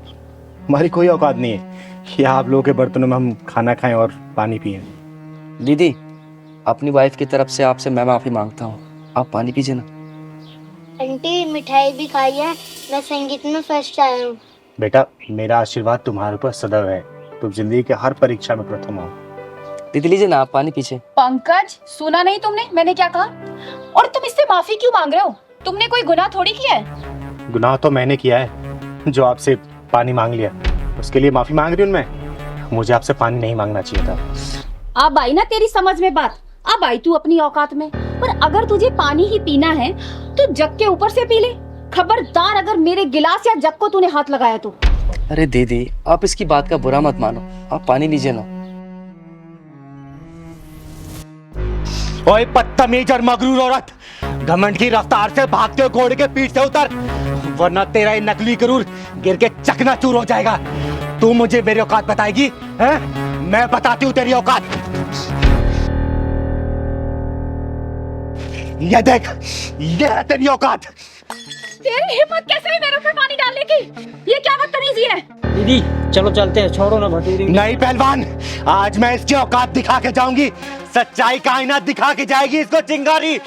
हमारी कोई औकात नहीं है कि आप लोगों के बर्तनों में हम खाना खाएं और पानी पिएं। दीदी अपनी वाइफ की तरफ से आपसे मैं माफी मांगता हूँ, आप पानी पीजिए ना। आंटी मिठाई भी खाई है, मैं संगीत में फर्स्ट आया हूँ। बेटा मेरा आशीर्वाद तुम्हारे ऊपर सदैव है, तुम जिंदगी के हर परीक्षा में प्रथम हो। दीदी लीजिए ना आप पानी पीछे। पंकज सुना नहीं तुमने मैंने क्या कहा? और तुम इससे माफी क्यों मांग रहे हो? तुमने कोई गुनाह थोड़ी किया है। गुनाह तो मैंने किया है, जो आपसे पानी मांग लिया, उसके लिए माफी मांग रही हूँ मैं। मुझे आपसे पानी नहीं मांगना चाहिए था। अब आई ना तेरी समझ में बात, अब आई तू अपनी औकात में। पर अगर तुझे पानी ही पीना है तो जग के ऊपर से पी ले, खबरदार अगर मेरे गिलास या जग को तूने हाथ लगाया तो। अरे दीदी आप इसकी बात का बुरा मत मानो, आप पानी लीजिए ना। ओए बदतमीज और मगरूर औरत, घमंड की रफ्तार से भागते हुए घोड़े के पीठ से उतर, वरना तेरा ये नकली गरूर गिर के चकनाचूर हो जाएगा। तू मुझे मेरी औकात बताएगी? हैं? मैं बताती हूँ तेरी औकात। ये देख, ये है तेरी औकात। तेरी हिम्मत कैसे हुई मेरे ऊपर पानी डालने की? ये क्या बदतमीजी है? दीदी चलो चलते हैं, छोड़ो ना भटूरी। नहीं पहलवान, आज मैं इसकी औकात दिखा के जाऊंगी। सच्चाई का आईना दिखा के जाएगी इसको चिंगारी।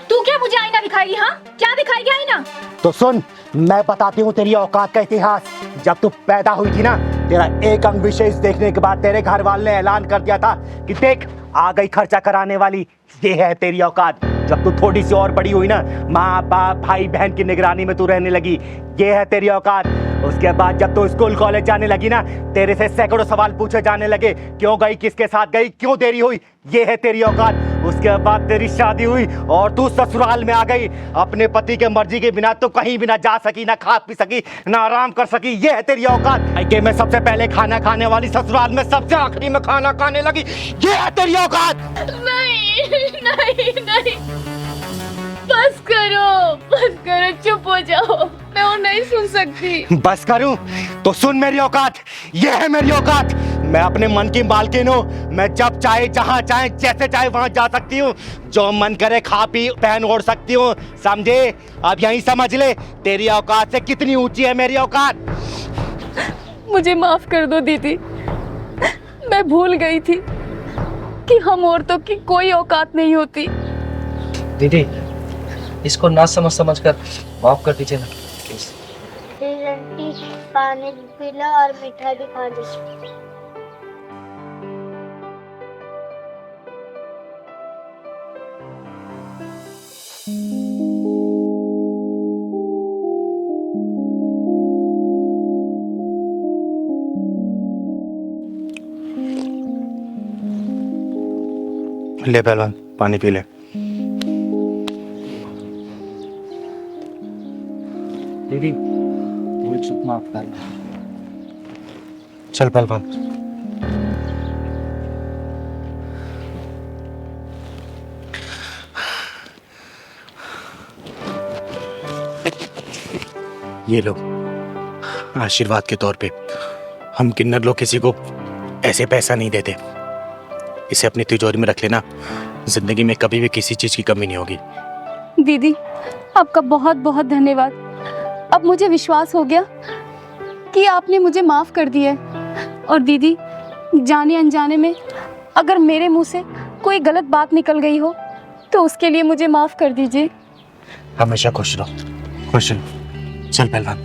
तू क्या मुझे आईना दिखाएगी? हाँ, क्या दिखाएगी आईना? तो सुन, मैं बताती हूँ तेरी औकात का इतिहास। जब तू पैदा हुई थी ना, तेरा एक अंग विशेष देखने के बाद तेरे घर वाले ने ऐलान कर दिया था कि देख आ गई खर्चा कराने वाली, ये है तेरी औकात। जब तू थोड़ी सी और बड़ी हुई ना, माँ बाप भाई बहन की निगरानी में तू रहने लगी, ये है तेरी औकात। उसके बाद जब तू स्कूल कॉलेज जाने लगी ना, तेरे से सैकड़ों सवाल पूछे जाने लगे, क्यों गई, किसके साथ गई, क्यों देरी हुई, ये है तेरी औकात। उसके बाद तेरी शादी हुई और तू ससुराल में आ गई। अपने पति के मर्जी के बिना तो कहीं भी ना जा सकी, ना खा पी सकी, ना आराम कर सकी, ये है तेरी औकात। मायके में सबसे पहले खाना खाने वाली, ससुराल में सबसे आखिरी में खाना खाने लगी, ये है तेरी औकात। नहीं नहीं नहीं, बस करो, चुप हो जाओ, मैं और नहीं सुन सकती। बस करूं तो सुन मेरी औकात, ये है मेरी औकात। मैं अपने मन की मालकिन हूँ। मैं जब चाहे, जहाँ चाहे, जैसे चाहे वहां जा सकती हूँ। जो मन करे खा पी पहन ओढ़ सकती हूँ, समझे? अब यहीं समझ ले तेरी औकात से कितनी ऊंची है मेरी औकात। मुझे माफ कर दो दीदी, मैं भूल गई थी कि हम औरतों की कोई औकात नहीं होती। दीदी, इसको ना समझ कर माफ कर दीजिए ना प्लीज। पानी पी लो और मीठा भी खा लो। ले पहलवान, पानी पी ले। दीदी, मुझे चुप माफ कर। चल पहलवान। ये लो, आशीर्वाद के तौर पे। हम किन्नर लोग किसी को ऐसे पैसा नहीं देते। इसे अपनी तिजोरी में रख लेना, जिंदगी में कभी भी किसी चीज की कमी नहीं होगी। दीदी, आपका बहुत बहुत धन्यवाद। अब मुझे विश्वास हो गया कि आपने मुझे माफ कर दिया है। और दीदी, जाने अनजाने में अगर मेरे मुंह से कोई गलत बात निकल गई हो तो उसके लिए मुझे माफ कर दीजिए। हमेशा खुश रहो, खुश रहो। चल पहलवान।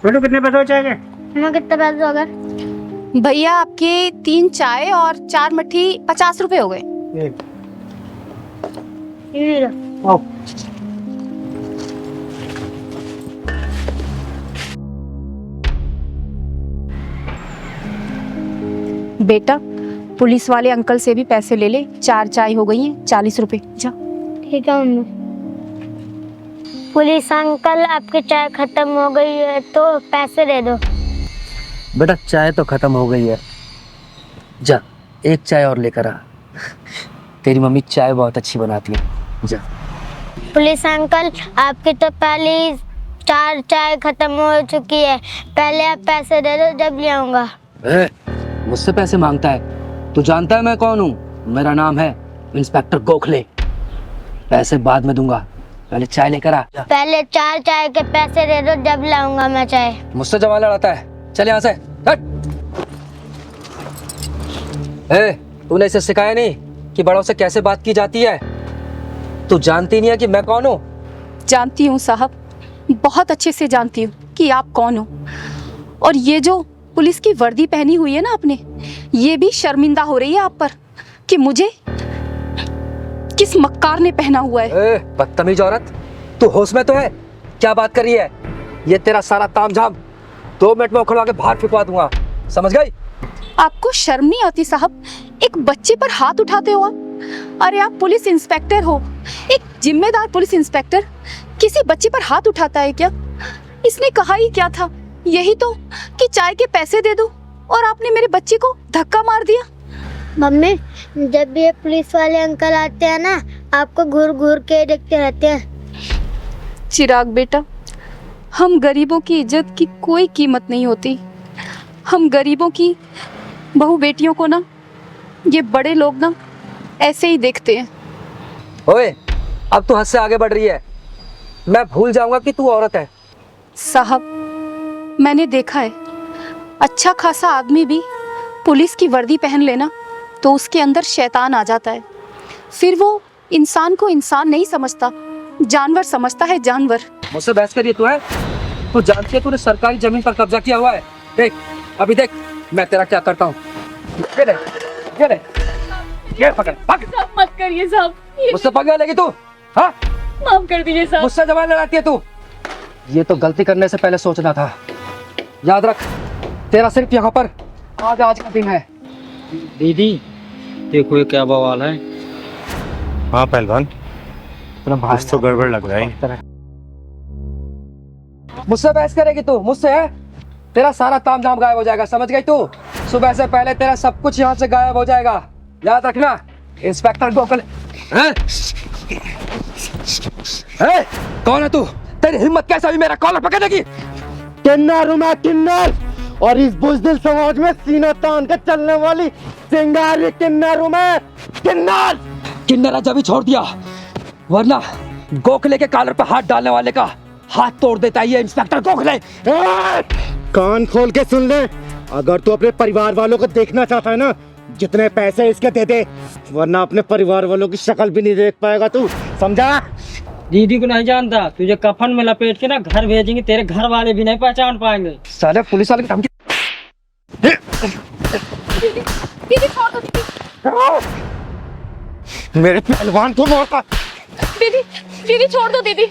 बेटू कितने पैसे हो जाएंगे? हमें कितने पैसे हो गए? भैया आपके 3 चाय और 4 मट्ठी 50 रुपए हो गए। ये लो। बेटा, पुलिस वाले अंकल से भी पैसे ले ले। 4 चाय हो गई हैं, 40 रुपए। जा। ठीक है मम्मी। पुलिस अंकल, आपकी चाय खत्म हो गई है तो पैसे दे दो। बेटा, चाय तो खत्म हो गई है, जा एक चाय और लेकर आ। तेरी मम्मी चाय बहुत अच्छी बनाती है, जा। पुलिस अंकल, आपकी तो पहली 4 चाय खत्म हो चुकी है। पहले आप पैसे दे दो, जब ले आऊंगा। मुझसे पैसे मांगता है? तू जानता है मैं कौन हूँ? मेरा नाम है इंस्पेक्टर गोखले। पैसे बाद में दूंगा, पहले चाय लेकर आ। पहले 4 चाय के पैसे दे दो, जब लाऊंगा मैं चाय। मुझसे जमा लड़ाता है, चल यहाँ से हट। तूने इसे सिखाया नहीं कि बड़ों से कैसे बात की जाती है? तू जानती नहीं है कि मैं कौन हूँ? जानती हूँ साहब, बहुत अच्छे से जानती हूँ कि आप कौन हो। और ये जो पुलिस की वर्दी पहनी हुई है ना आपने, ये भी शर्मिंदा हो रही है आप पर कि मुझे किस मक्कार ने पहना हुआ है। बदतमीज औरत, तू होश में तो है? क्या बात कर रही है? ये तेरा सारा तामझाम 2 मिनट में उखड़वा के बाहर फेंकवा दूंगा, समझ गई? आपको शर्म नहीं आती साहब? एक बच्चे पर हाथ उठाते हो आप? अरे आप पुलिस इंस्पेक्टर हो, एक जिम्मेदार पुलिस इंस्पेक्टर। किसी बच्चे पर हाथ उठाता है क्या? इसने कहा ही क्या था? यही तो कि चाय के पैसे दे दो, और आपने मेरे बच्चे को धक्का मार दिया। मम्मी, जब भी ये पुलिस वाले अंकल आते हैं ना, आपको घूर घूर के देखते रहते हैं। चिराग बेटा, हम गरीबों की इज्जत की कोई कीमत नहीं होती। हम गरीबों की बहू बेटियों को ना ये बड़े लोग ना ऐसे ही देखते हैं। ओए, अब तू हद से आगे बढ़ रही है। मैं भूल जाऊंगा कि तू औरत है। साहब, मैंने देखा है, अच्छा खासा आदमी भी पुलिस की वर्दी पहन लेना तो उसके अंदर शैतान आ जाता है। फिर वो इंसान को इंसान नहीं समझता, जानवर समझता है, जानवर। मुझसे बहस करिए तू है? तू जानती है तूने सरकारी जमीन पर कब्जा किया हुआ है। देख, अभी देख मैं तेरा क्या करता हूँ। ये ले, ये पकड़, पकड़। मत करिए साहब, मुझसे पंगा लेगी तू? हाँ, माफ कर दीजिए साहब। मुझसे जबान लड़ाती है तू? ये तो गलती करने से पहले सोचना था। याद रख, तेरा सिर्फ यहाँ पर आज का दिन है। दीदी देखो ये क्या बवाल है। हाँ पहलवान, कुछ तो गड़बड़ लग रहा है। मुझसे बहस करेगी तू? मुझसे है? तेरा सारा ताम झाम गायब हो जाएगा, समझ गई तू? सुबह से पहले तेरा सब कुछ यहाँ से गायब हो जाएगा, याद रखना। इंस्पेक्टर गोखले। हैं? कौन है तू? तेरी हिम्मत कैसे हुई मेरा कॉलर पकड़ने की? किन्नर हूं मैं, किन्नर, और इस बुज़दिल समाज में सीना तान के चलने वाली चिंगारी किन्नर हूं मैं, किन्नर। किन्नर आज अभी छोड़ दिया, वरना गोखले के कॉलर पर हाथ डालने वाले का हाथ तोड़ देता है ये इंस्पेक्टर गोखले। कान खोल के सुन ले, अगर तू अपने परिवार वालों को देखना चाहता है ना, जितने पैसे इसके दे दे, वरना अपने परिवार वालों की शक्ल भी नहीं देख पाएगा तू, समझा? दीदी को नहीं जानता, तुझे कफन में लपेट के ना घर भेजेंगे, तेरे घर वाले भी नहीं पहचान पाएंगे। साले पुलिस वाले की धमकी। दीदी छोड़ दो दीदी। मेरे पहलवान को मारता। दीदी छोड़ दो दीदी।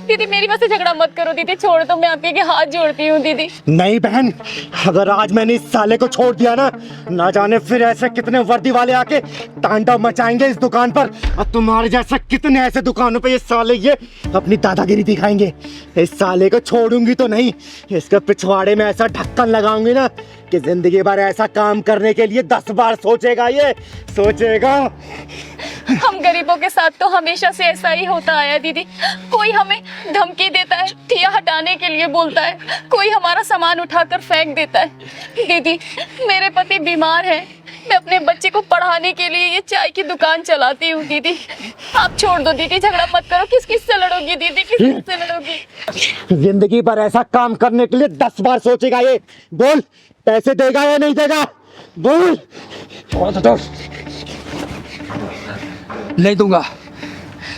दीदी मेरी वजह से झगड़ा मत करो दीदी, छोड़ दो, मैं आपके हाथ जोड़ती हूँ दीदी। नहीं बहन, अगर आज मैंने इस साले को छोड़ दिया ना जाने फिर ऐसे कितने वर्दी वाले आके तांडव मचाएंगे इस दुकान पर, और तुम्हारे जैसे कितने ऐसे दुकानों पे ये साले ये अपनी दादागिरी दिखाएंगे। इस साले को छोड़ूंगी तो नहीं, इसके पिछवाड़े में ऐसा ढक्कन लगाऊंगी ना कि जिंदगी भर ऐसा काम करने के लिए 10 बार सोचेगा, ये सोचेगा। हम गरीबों के साथ तो हमेशा से ऐसा ही होता आया दीदी। कोई हमें धमकी देता है, ठिया हटाने के लिए बोलता है, कोई हमारा सामान उठाकर फेंक देता है। दीदी मेरे पति बीमार हैं, मैं अपने बच्चे को पढ़ाने के लिए ये चाय की दुकान चलाती हूँ दीदी। आप छोड़ दो दीदी, झगड़ा मत करो। किस किस से लड़ोगी दीदी, किस किस से लड़ोगी? जिंदगी भर ऐसा काम करने के लिए 10 बार सोचेगा ये। बोल, पैसे देगा या नहीं देगा? बोल। नहीं दूंगा।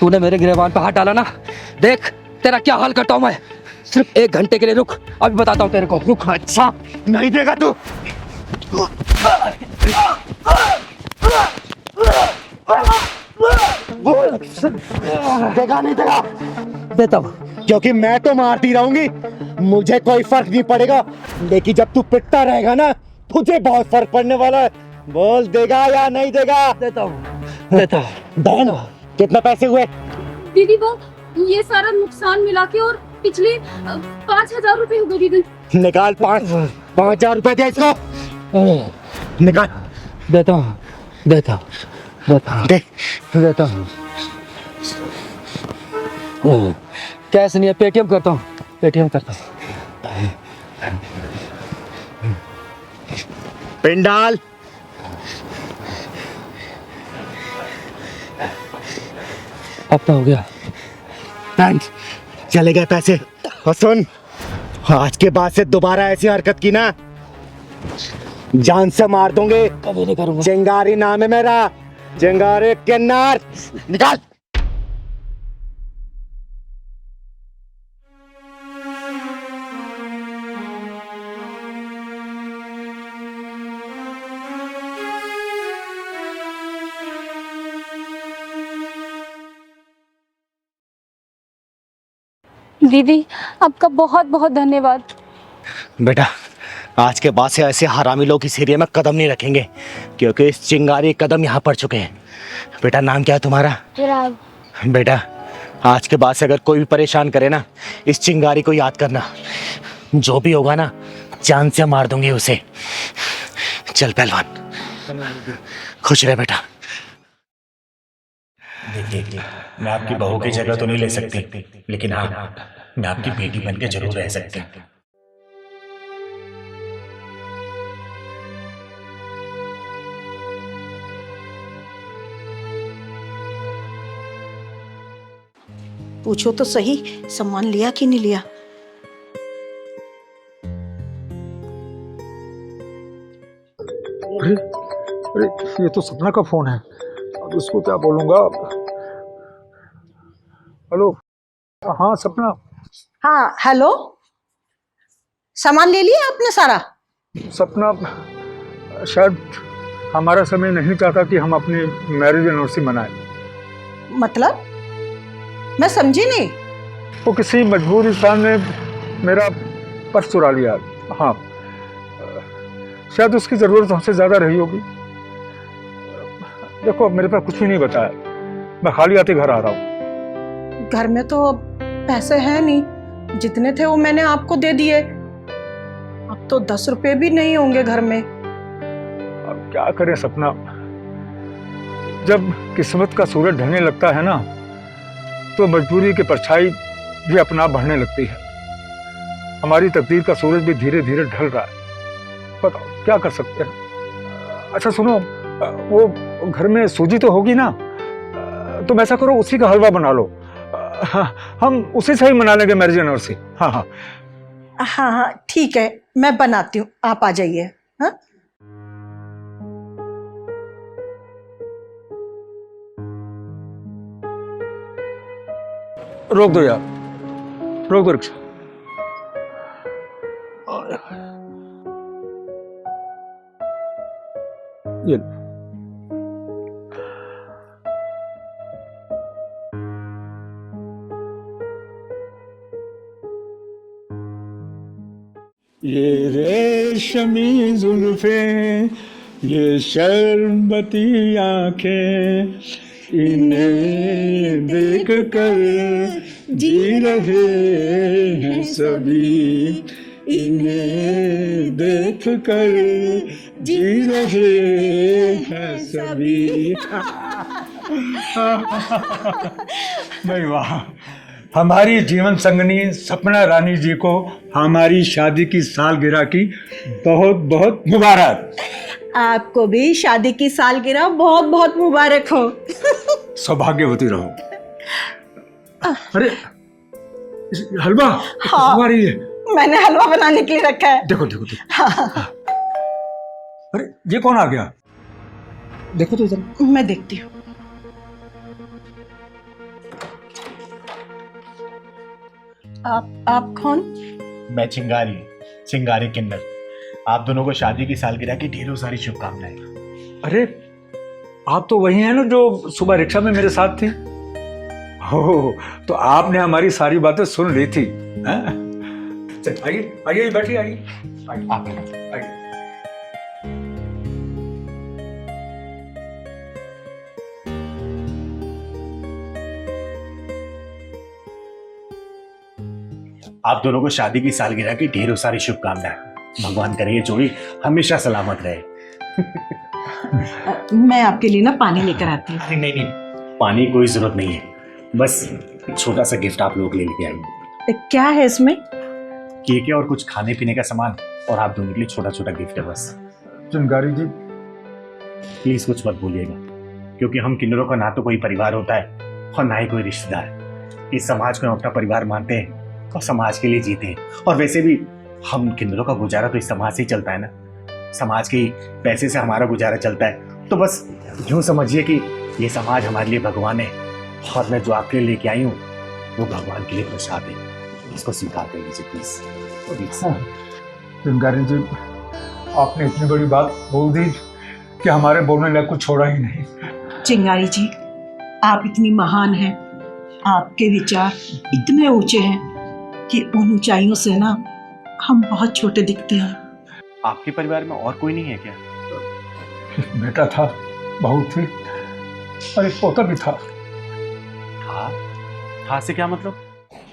तूने मेरे गिरबान पर हाथ डाला ना, देख तेरा क्या हाल करता हूं मैं। सिर्फ 1 घंटे के लिए रुक, अभी बताता हूं तेरे को। रुक। अच्छा, नहीं देगा तू? बोल, देगा नहीं देगा? देता हूं। क्योंकि मैं तो मारती रहूंगी, मुझे कोई फर्क नहीं पड़ेगा, लेकिन जब तू पिटता रहेगा ना, तुझे बहुत फर्क पड़ने वाला है। बोल, देगा या नहीं देगा? देता हूं, देता हूँ। बहन, कितने पैसे हुए? दीदी वो ये सारा नुकसान मिला के और पिछले 5,000 रुपए हो गए दीदी। निकाल 5,000 रुपए दे इसको, निकाल। देता हूँ, देता हूँ, देता हूँ, देता हूँ। कैश नहीं है, पेटीएम करता हूँ, पेटीएम करता हूँ। पिन डाल। अब तो हो गया। थैंक्स, चले गए पैसे। और सुन, आज के बाद से दोबारा ऐसी हरकत की ना, जान से मार दूंगे। कभी नहीं करूंगा। चिंगारी नाम है मेरा, चिंगारी किन्नर। निकाल। दीदी आपका बहुत बहुत धन्यवाद। बेटा, आज के बाद से ऐसे हरामी लोग इस एरिया में कदम नहीं रखेंगे, क्योंकि इस चिंगारी कदम यहाँ पड़ चुके हैं। बेटा, नाम क्या है तुम्हारा? चिराग। बेटा, आज के बाद से अगर कोई भी परेशान करे ना, इस चिंगारी को याद करना। जो भी होगा ना, जान से मार दूंगी उसे। चल पहलवान, खुश रह बेटा। देखिए, मैं आपकी बहू की जगह तो नहीं ले सकती, लेकिन हाँ, मैं आपकी बेटी बन के जरूर रह सकती। पूछो तो सही, सामान लिया कि नहीं लिया? अरे अरे, ये तो सपना का फोन है, अब इसको क्या बोलूंगा। हेलो, हाँ सपना। हाँ हेलो, सामान ले लिया आपने सारा? सपना, शायद हमारा समय नहीं चाहता कि हम अपनी मैरिज एनिवर्सरी मनाएं। मतलब मैं समझी नहीं। वो किसी मजबूर इंसान ने मेरा पर्स चुरा लिया। हाँ, शायद उसकी ज़रूरत हमसे ज़्यादा रही होगी। देखो, अब मेरे पास कुछ भी नहीं बचा है, मैं खाली हाथे घर आ रहा हूँ। घर में तो पैसे हैं नहीं, जितने थे वो मैंने आपको दे दिए। अब तो 10 रुपए भी नहीं होंगे घर में। अब क्या करें सपना, जब किस्मत का सूरज ढलने लगता है ना, तो मजबूरी की परछाई भी अपना आप बढ़ने लगती है। हमारी तकदीर का सूरज भी धीरे धीरे ढल रहा है, बताओ क्या कर सकते हैं। अच्छा सुनो, वो घर में सूजी तो होगी ना, तुम ऐसा करो उसी का हलवा बना लो, हम उसी से ही मना लेंगे मैरिज एनिवर्सरी। हाँ हाँ हाँ हाँ ठीक है, मैं बनाती हूँ, आप आ जाइए। हाँ रोक दो यार, रोक दो रिक्शा। ये रेशमी जुल्फे, ये शर्बती आंखें, इन्हें देख कर जी रहे हैं सभी, इन्हें देख कर जी रहे हैं सभी। नहीं वाह, हमारी जीवन संगनी सपना रानी जी को हमारी शादी की सालगिरह की बहुत बहुत मुबारक। आपको भी शादी की सालगिरह बहुत बहुत मुबारक हो। सौभाग्यवती रहो। अरे हलवा हाँ, हमारी है। मैंने हलवा बनाने के लिए रखा है। देखो देखो देखो। हाँ। अरे ये कौन आ गया? देखो तो इधर। मैं देखती हूँ। आप कौन? मैं चिंगारी, चिंगारी किन्नर। आप दोनों को शादी की सालगिरह की ढेरों सारी शुभकामनाएं। अरे आप तो वही हैं ना जो सुबह रिक्शा में मेरे साथ थी। हो तो आपने हमारी सारी बातें सुन ली थी। चल आइए आइए, बैठिए, आइए आइए। आप दोनों को शादी की सालगिरह की ढेरों सारी शुभकामनाएं। भगवान करे ये जोड़ी हमेशा सलामत रहे। मैं आपके लिए ना पानी लेकर आती हूँ। नहीं नहीं, पानी की कोई जरूरत नहीं है, बस छोटा सा गिफ्ट आप लोग ले लेके आइए। क्या है इसमें? केक है और कुछ खाने पीने का सामान, और आप दोनों के लिए छोटा छोटा गिफ्ट है बस। चिंगारी जी प्लीज कुछ मत बोलिएगा, क्योंकि हम किन्नरों का ना तो कोई परिवार होता है और ना ही कोई रिश्तेदार। इस समाज को हम अपना परिवार मानते हैं और समाज के लिए जीते हैं। और वैसे भी हम किन्नरों का गुजारा तो इस समाज से ही चलता है ना, समाज के पैसे से हमारा गुजारा चलता है। तो बस यूँ समझिए कि ये समाज हमारे लिए भगवान है, और मैं जो आपके लिए लेके आई हूँ वो भगवान के लिए प्रसाद है। इसको स्वीकार कर लीजिए प्लीज। चिंगारी जी, आपने इतनी बड़ी बात बोल दी कि हमारे बोलने लायक कुछ छोड़ा ही नहीं। चिंगारी जी, आप इतनी महान हैं, आपके विचार इतने ऊंचे हैं कि उन ऊंचाइयों से ना हम बहुत छोटे दिखते हैं। आपके परिवार में और कोई नहीं है क्या? बेटा था, बहू थी और एक पोता भी था। हाँ से क्या मतलब?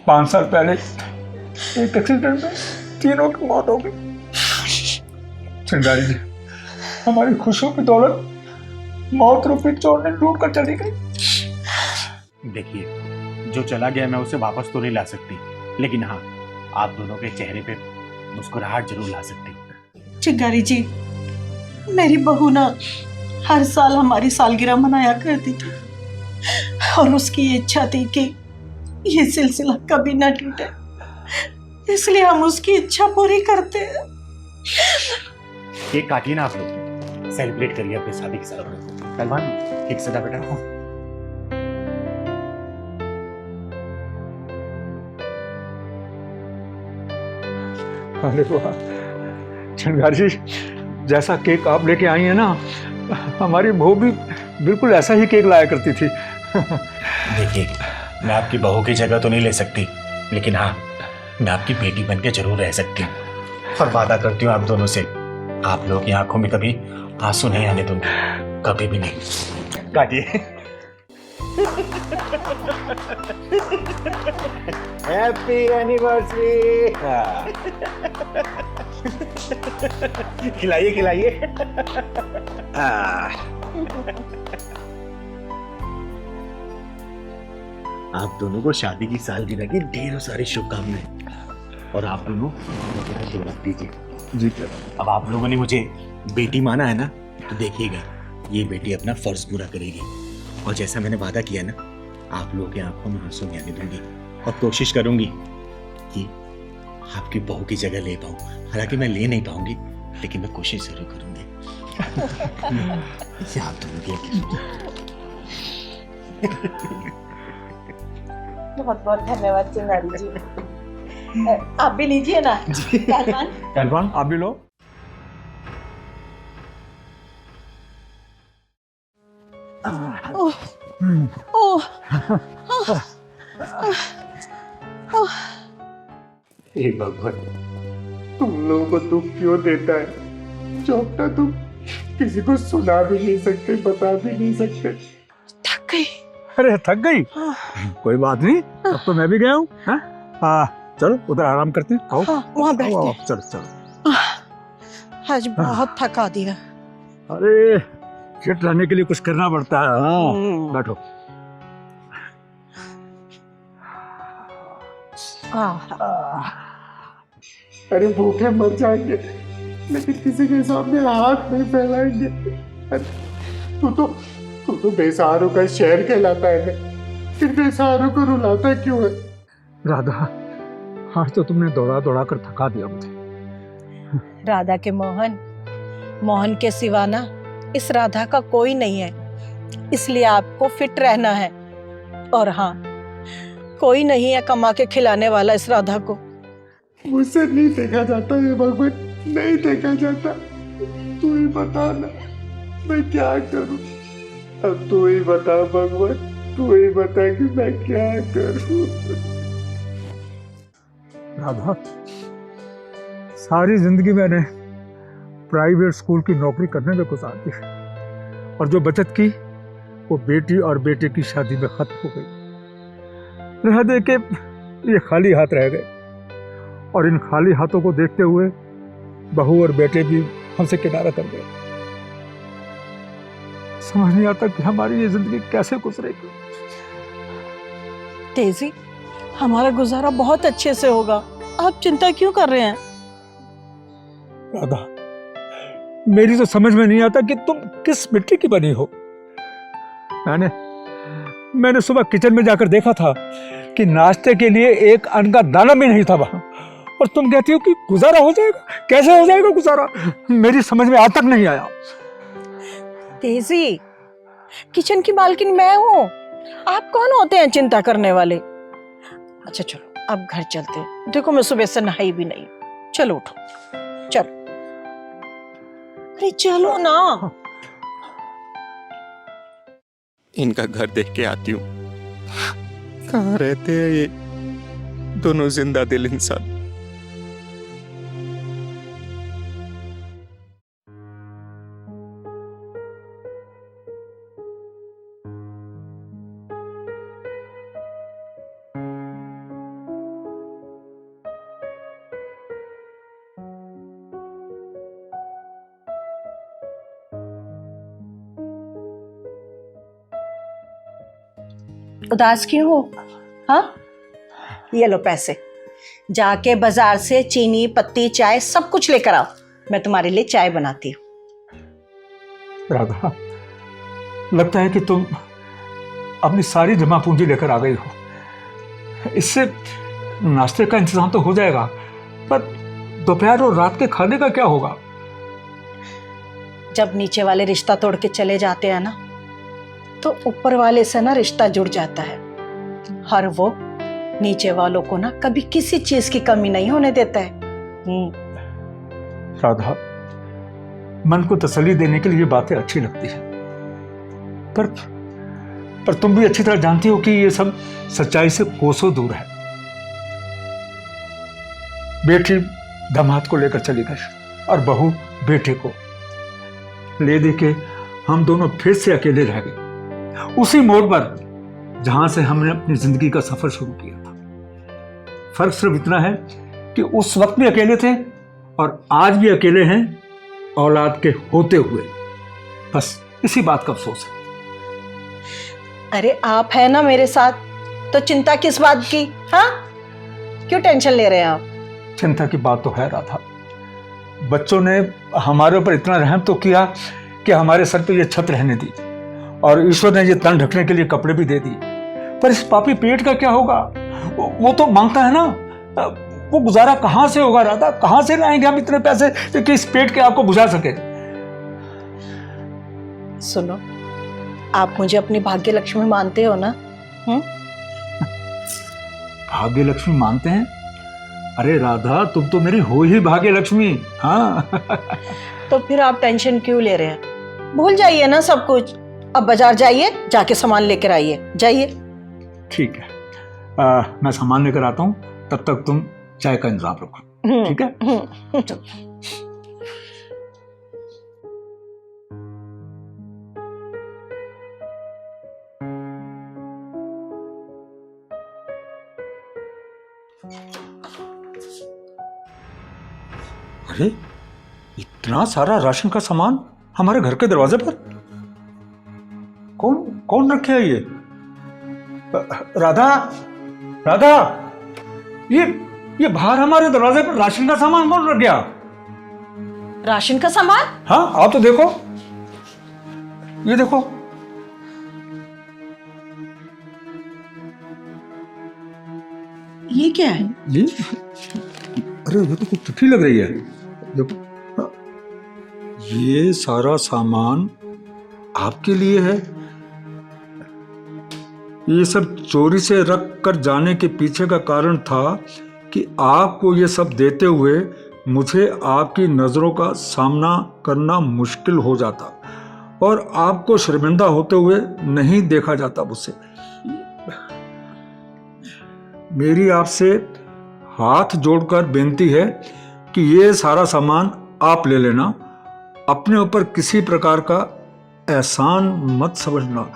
5 साल पहले एक एक्सीडेंट में तीनों की मौत हो गई। चिंगारी जी, हमारी खुशियों की दौलत मौत रूपी चोर ने लूट कर चली गई। देखिए, जो चला गया मैं उसे वापस तो नहीं ला सकती, लेकिन हाँ, आप दोनों के चेहरे पे मुस्कुराहट जरूर ला सकती। चिंगारी जी, मेरी बहू ना हर साल हमारी सालगिरह मनाया करती थी और उसकी ये इच्छा थी कि ये सिलसिला कभी ना टूटे, इसलिए हम उसकी इच्छा पूरी करते हैं। केक काटिए ना आप लोग, सेलिब्रेट करिए अपनी शादी की सालगिरह। पहलवान, केक सजा बेटा। अरे वाह चिंगारी जी, जैसा केक आप लेके आई है ना, हमारी बहू भी बिल्कुल ऐसा ही केक लाया करती थी। देखिए, मैं आपकी बहू की जगह तो नहीं ले सकती, लेकिन हाँ, मैं आपकी बेटी बन के जरूर रह सकती हूँ। और वादा करती हूँ आप दोनों से, आप लोगों की आंखों में कभी आंसू नहीं आने दूंगी, कभी भी नहीं। काटिए। Happy anniversary. खिलाइए खिलाइए। आप दोनों को शादी की सालगिरह की ढेरों सारी शुभकामनाएं। और आप दोनों रख दीजिए जी। अब आप लोगों ने मुझे बेटी माना है ना, तो देखिएगा ये बेटी अपना फर्ज पूरा करेगी। और जैसा मैंने वादा किया ना, आप लोगों की आंखों में आंसू नहीं आने दूंगी और कोशिश करूंगी कि आपकी बहू की जगह ले पाऊं। हालांकि मैं ले नहीं पाऊंगी, लेकिन मैं कोशिश जरूर करूंगी। आप दोनों की बहुत बहुत धन्यवाद चिंगारी जी। आप भी लीजिए ना। पहलवान आप भी लो। हे भगवान, तुम लोगों को दुख क्यों देता है जो अपना तुम किसी को सुना भी नहीं सकते, बता भी नहीं सकते। थक गई। अरे थक गई? कोई बात नहीं, अब तो मैं भी गया हूँ। चलो उधर आराम करते हैं। आओ वहाँ बैठते आओ, हैं। चलो चलो। आज बहुत थका दिया। अरे फिट रहने के लिए कुछ करना पड़ता है। हाँ बैठो। अरे भूखे मर जाएंगे, लेकिन किसी के सामने हाथ नहीं फैलाएंगे। तू तो बेसहारों का शहर कहलाता है ना, फिर बेसहारों को रुलाता क्यों है? राधा, आज तो तुमने दौड़ा दौड़ा कर थका दिया मुझे। राधा के मोहन के सिवा ना इस राधा का कोई नहीं है, इसलिए आपको फिट रहना है। और हाँ, कोई नहीं है कमा के खिलाने वाला इस राधा को। मुझसे नहीं देखा जाता ये भगवान, नहीं देखा जाता। तू ही बता ना, मैं क्या करूं? अब तू ही बता भगवान, तू ही बता कि मैं क्या करूं? राधा, सारी जिंदगी मैंने प्राइवेट स्कूल की नौकरी करने में गुजार दी, और जो बचत की वो बेटी और बेटे की शादी में खत्म हो गई। रह दे के ये खाली हाथ रह गए, और इन खाली हाथों को देखते हुए बहू और बेटे भी हमसे किनारा कर गए। समझ नहीं आता कि हमारी ये जिंदगी कैसे गुजरेगी। तेजी, हमारा गुजारा बहुत अच्छे से होगा, आप चिंता क्यों कर रहे हैं? राधा, मेरी तो समझ में नहीं आता कि तुम किस मिट्टी की बनी हो। मैंने सुबह किचन में जाकर देखा था कि नाश्ते के लिए एक अन्न का दाना भी नहीं था वहां, और तुम कहती हो कि गुजारा हो जाएगा। कैसे हो जाएगा गुजारा? मेरी समझ में आज तक नहीं आया। तेजी, किचन की मालकिन मैं हूँ, आप कौन होते हैं चिंता करने वाले? अच्छा चलो अब घर चलते हैं, देखो मैं सुबह से नहाई भी नहीं। चलो उठो, चलो। अरे चलो ना। इनका घर देख के आती हूँ। कहाँ रहते हैं ये दोनों जिंदा दिल इंसान? उदास क्यों हो? हाँ, ये लो पैसे, जाके बाजार से चीनी पत्ती चाय सब कुछ लेकर आओ, मैं तुम्हारे लिए चाय बनाती हूँ। राधा, लगता है कि तुम अपनी सारी जमा पूंजी लेकर आ गई हो। इससे नाश्ते का इंतजाम तो हो जाएगा, पर दोपहर और रात के खाने का क्या होगा? जब नीचे वाले रिश्ता तोड़ के चले जाते हैं ना, तो ऊपर वाले से ना रिश्ता जुड़ जाता है। हर वो नीचे वालों को ना कभी किसी चीज की कमी नहीं होने देता है। राधा, मन को तसल्ली देने के लिए ये बातें अच्छी लगती है, पर तुम भी अच्छी तरह जानती हो कि ये सब सच्चाई से कोसों दूर है। बेटी दामाद को लेकर चली गई और बहू बेटे को ले दे के हम दोनों फिर से अकेले रह गए, उसी मोड़ पर जहां से हमने अपनी जिंदगी का सफर शुरू किया था। फर्क सिर्फ इतना है कि उस वक्त भी अकेले थे और आज भी अकेले हैं, औलाद के होते हुए। बस इसी बात का अफसोस है। अरे आप है ना मेरे साथ, तो चिंता किस बात की? हाँ, क्यों टेंशन ले रहे हैं आप? चिंता की बात तो है राधा, बच्चों ने हमारे ऊपर इतना रहम तो किया कि हमारे सर पे ये छत रहने दी, और ईश्वर ने ये तन ढकने के लिए कपड़े भी दे दिए। पर इस पापी पेट का क्या होगा? वो तो मांगता है ना, वो गुजारा कहां से होगा राधा? कहां से लाएंगे हम इतने पैसे कि इस पेट के आपको बुझा सके? सुनो, आप मुझे अपनी भाग्य लक्ष्मी मानते हो ना? भाग्य लक्ष्मी मानते हैं? अरे राधा, तुम तो मेरी हो ही भाग्य लक्ष्मी। हाँ। तो फिर आप टेंशन क्यों ले रहे हैं? भूल जाइए ना सब कुछ। अब बाजार जाइए, जाके सामान लेकर आइए, जाइए। ठीक है, मैं सामान लेकर आता हूँ, तब तक तुम चाय का इंतजाम रखो, ठीक है? चलो। अरे, इतना सारा राशन का सामान हमारे घर के दरवाजे पर? कौन कौन रखे है ये? राधा, राधा, ये बाहर हमारे दरवाजे पर राशन का सामान कौन रख गया? राशन का सामान? हाँ, आप तो देखो, ये देखो। ये क्या है? ये, अरे ये तो कुछ चिट्ठी लग रही है। देखो, ये सारा सामान आपके लिए है। ये सब चोरी से रख कर जाने के पीछे का कारण था कि आपको ये सब देते हुए मुझे आपकी नज़रों का सामना करना मुश्किल हो जाता और आपको शर्मिंदा होते हुए नहीं देखा जाता मुझसे। मेरी आपसे हाथ जोड़कर बेनती है कि ये सारा सामान आप ले लेना, अपने ऊपर किसी प्रकार का एहसान मत समझना।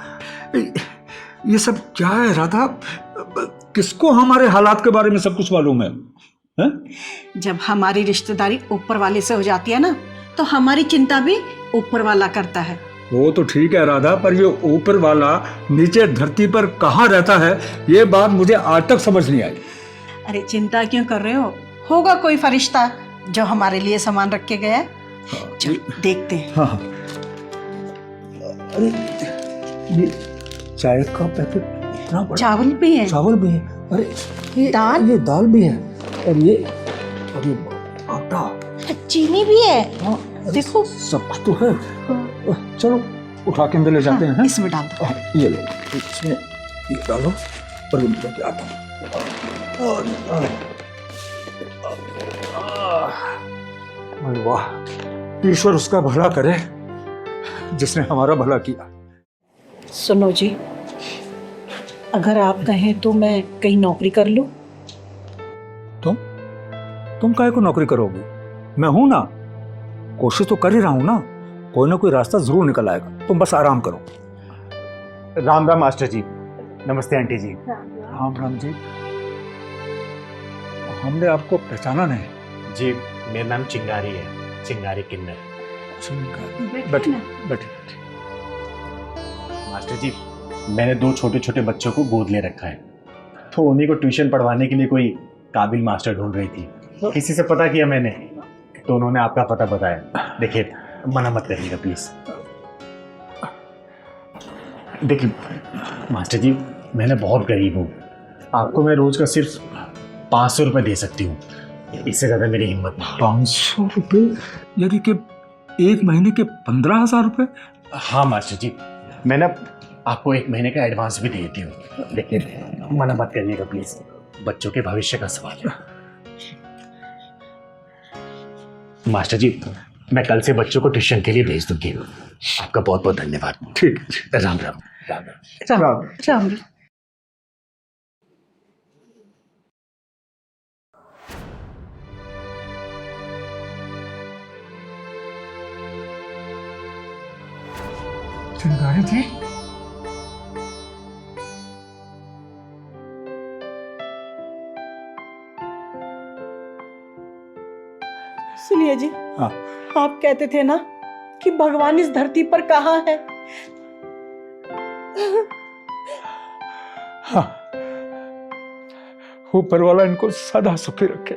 ये सब क्या है राधा? किसको हमारे हालात के बारे में सब कुछ मालूम है? जब हमारी रिश्तेदारी ऊपर वाले से हो जाती है ना, तो हमारी चिंता भी ऊपर वाला करता है। वो तो ठीक है राधा, पर ये ऊपर वाला नीचे धरती पर कहाँ रहता है, ये बात मुझे आज तक समझ नहीं आई। अरे चिंता क्यों कर रहे हो? होगा कोई फरिश्ता जो हमारे लिए सामान रख के गया है। चलो देखते हैं। हाँ, अरे ये चाय का पैकेट इतना बड़ा। चावल भी है। चावल भी है। अरे ये दाल भी है। और ये आटा, चीनी भी है। हाँ, देखो सब कुछ तो है। चलो उठा के अंदर ले जाते हैं। इसमें डाल दो। ये लो, इसमें ये डालो और लेके आता हूँ। वाह, ईश्वर उसका भला करे जिसने हमारा भला किया। सुनो जी, अगर आप कहें तो मैं कहीं नौकरी कर लूं। तुम काहे को नौकरी करोगी? मैं हूं ना, कोशिश तो कर ही रहा हूं ना, कोई ना कोई रास्ता जरूर निकल आएगा। तुम बस आराम करो। राम राम मास्टर जी। नमस्ते आंटी जी। राम राम जी। हमने आपको पहचाना नहीं। जी, मेरा नाम चिंगारी है, चिंगारी किन्नर। बैठिए बैठिए। मास्टर जी, मैंने 2 छोटे छोटे बच्चों को गोद ले रखा है, तो उन्हीं को ट्यूशन पढ़वाने के लिए कोई काबिल मास्टर ढूंढ रही थी। किसी से पता किया मैंने, तो उन्होंने आपका पता बताया। देखिए, मना मत करिएगा प्लीज। देखिए मास्टर जी, मैंने बहुत गरीब हूँ, आपको मैं रोज का सिर्फ 500 रुपये दे सकती हूँ, इससे ज़्यादा मेरी हिम्मत नहीं। 500 रुपये? यानी कि एक महीने के 15,000 रुपये? हाँ मास्टर जी, मैं ना आपको 1 महीने का एडवांस भी दे देती हूँ। देखिए मना मत करिएगा प्लीज, बच्चों के भविष्य का सवाल है। मास्टर जी, मैं कल से बच्चों को ट्यूशन के लिए भेज दूंगी। आपका बहुत बहुत धन्यवाद। ठीक है, राम राम। राम राम राम। राम। चिंगारी जी, सुनिए जी, हाँ। आप कहते थे ना कि भगवान इस धरती पर कहाँ है। हाँ, ऊपर वाला इनको सदा सुखी रखे।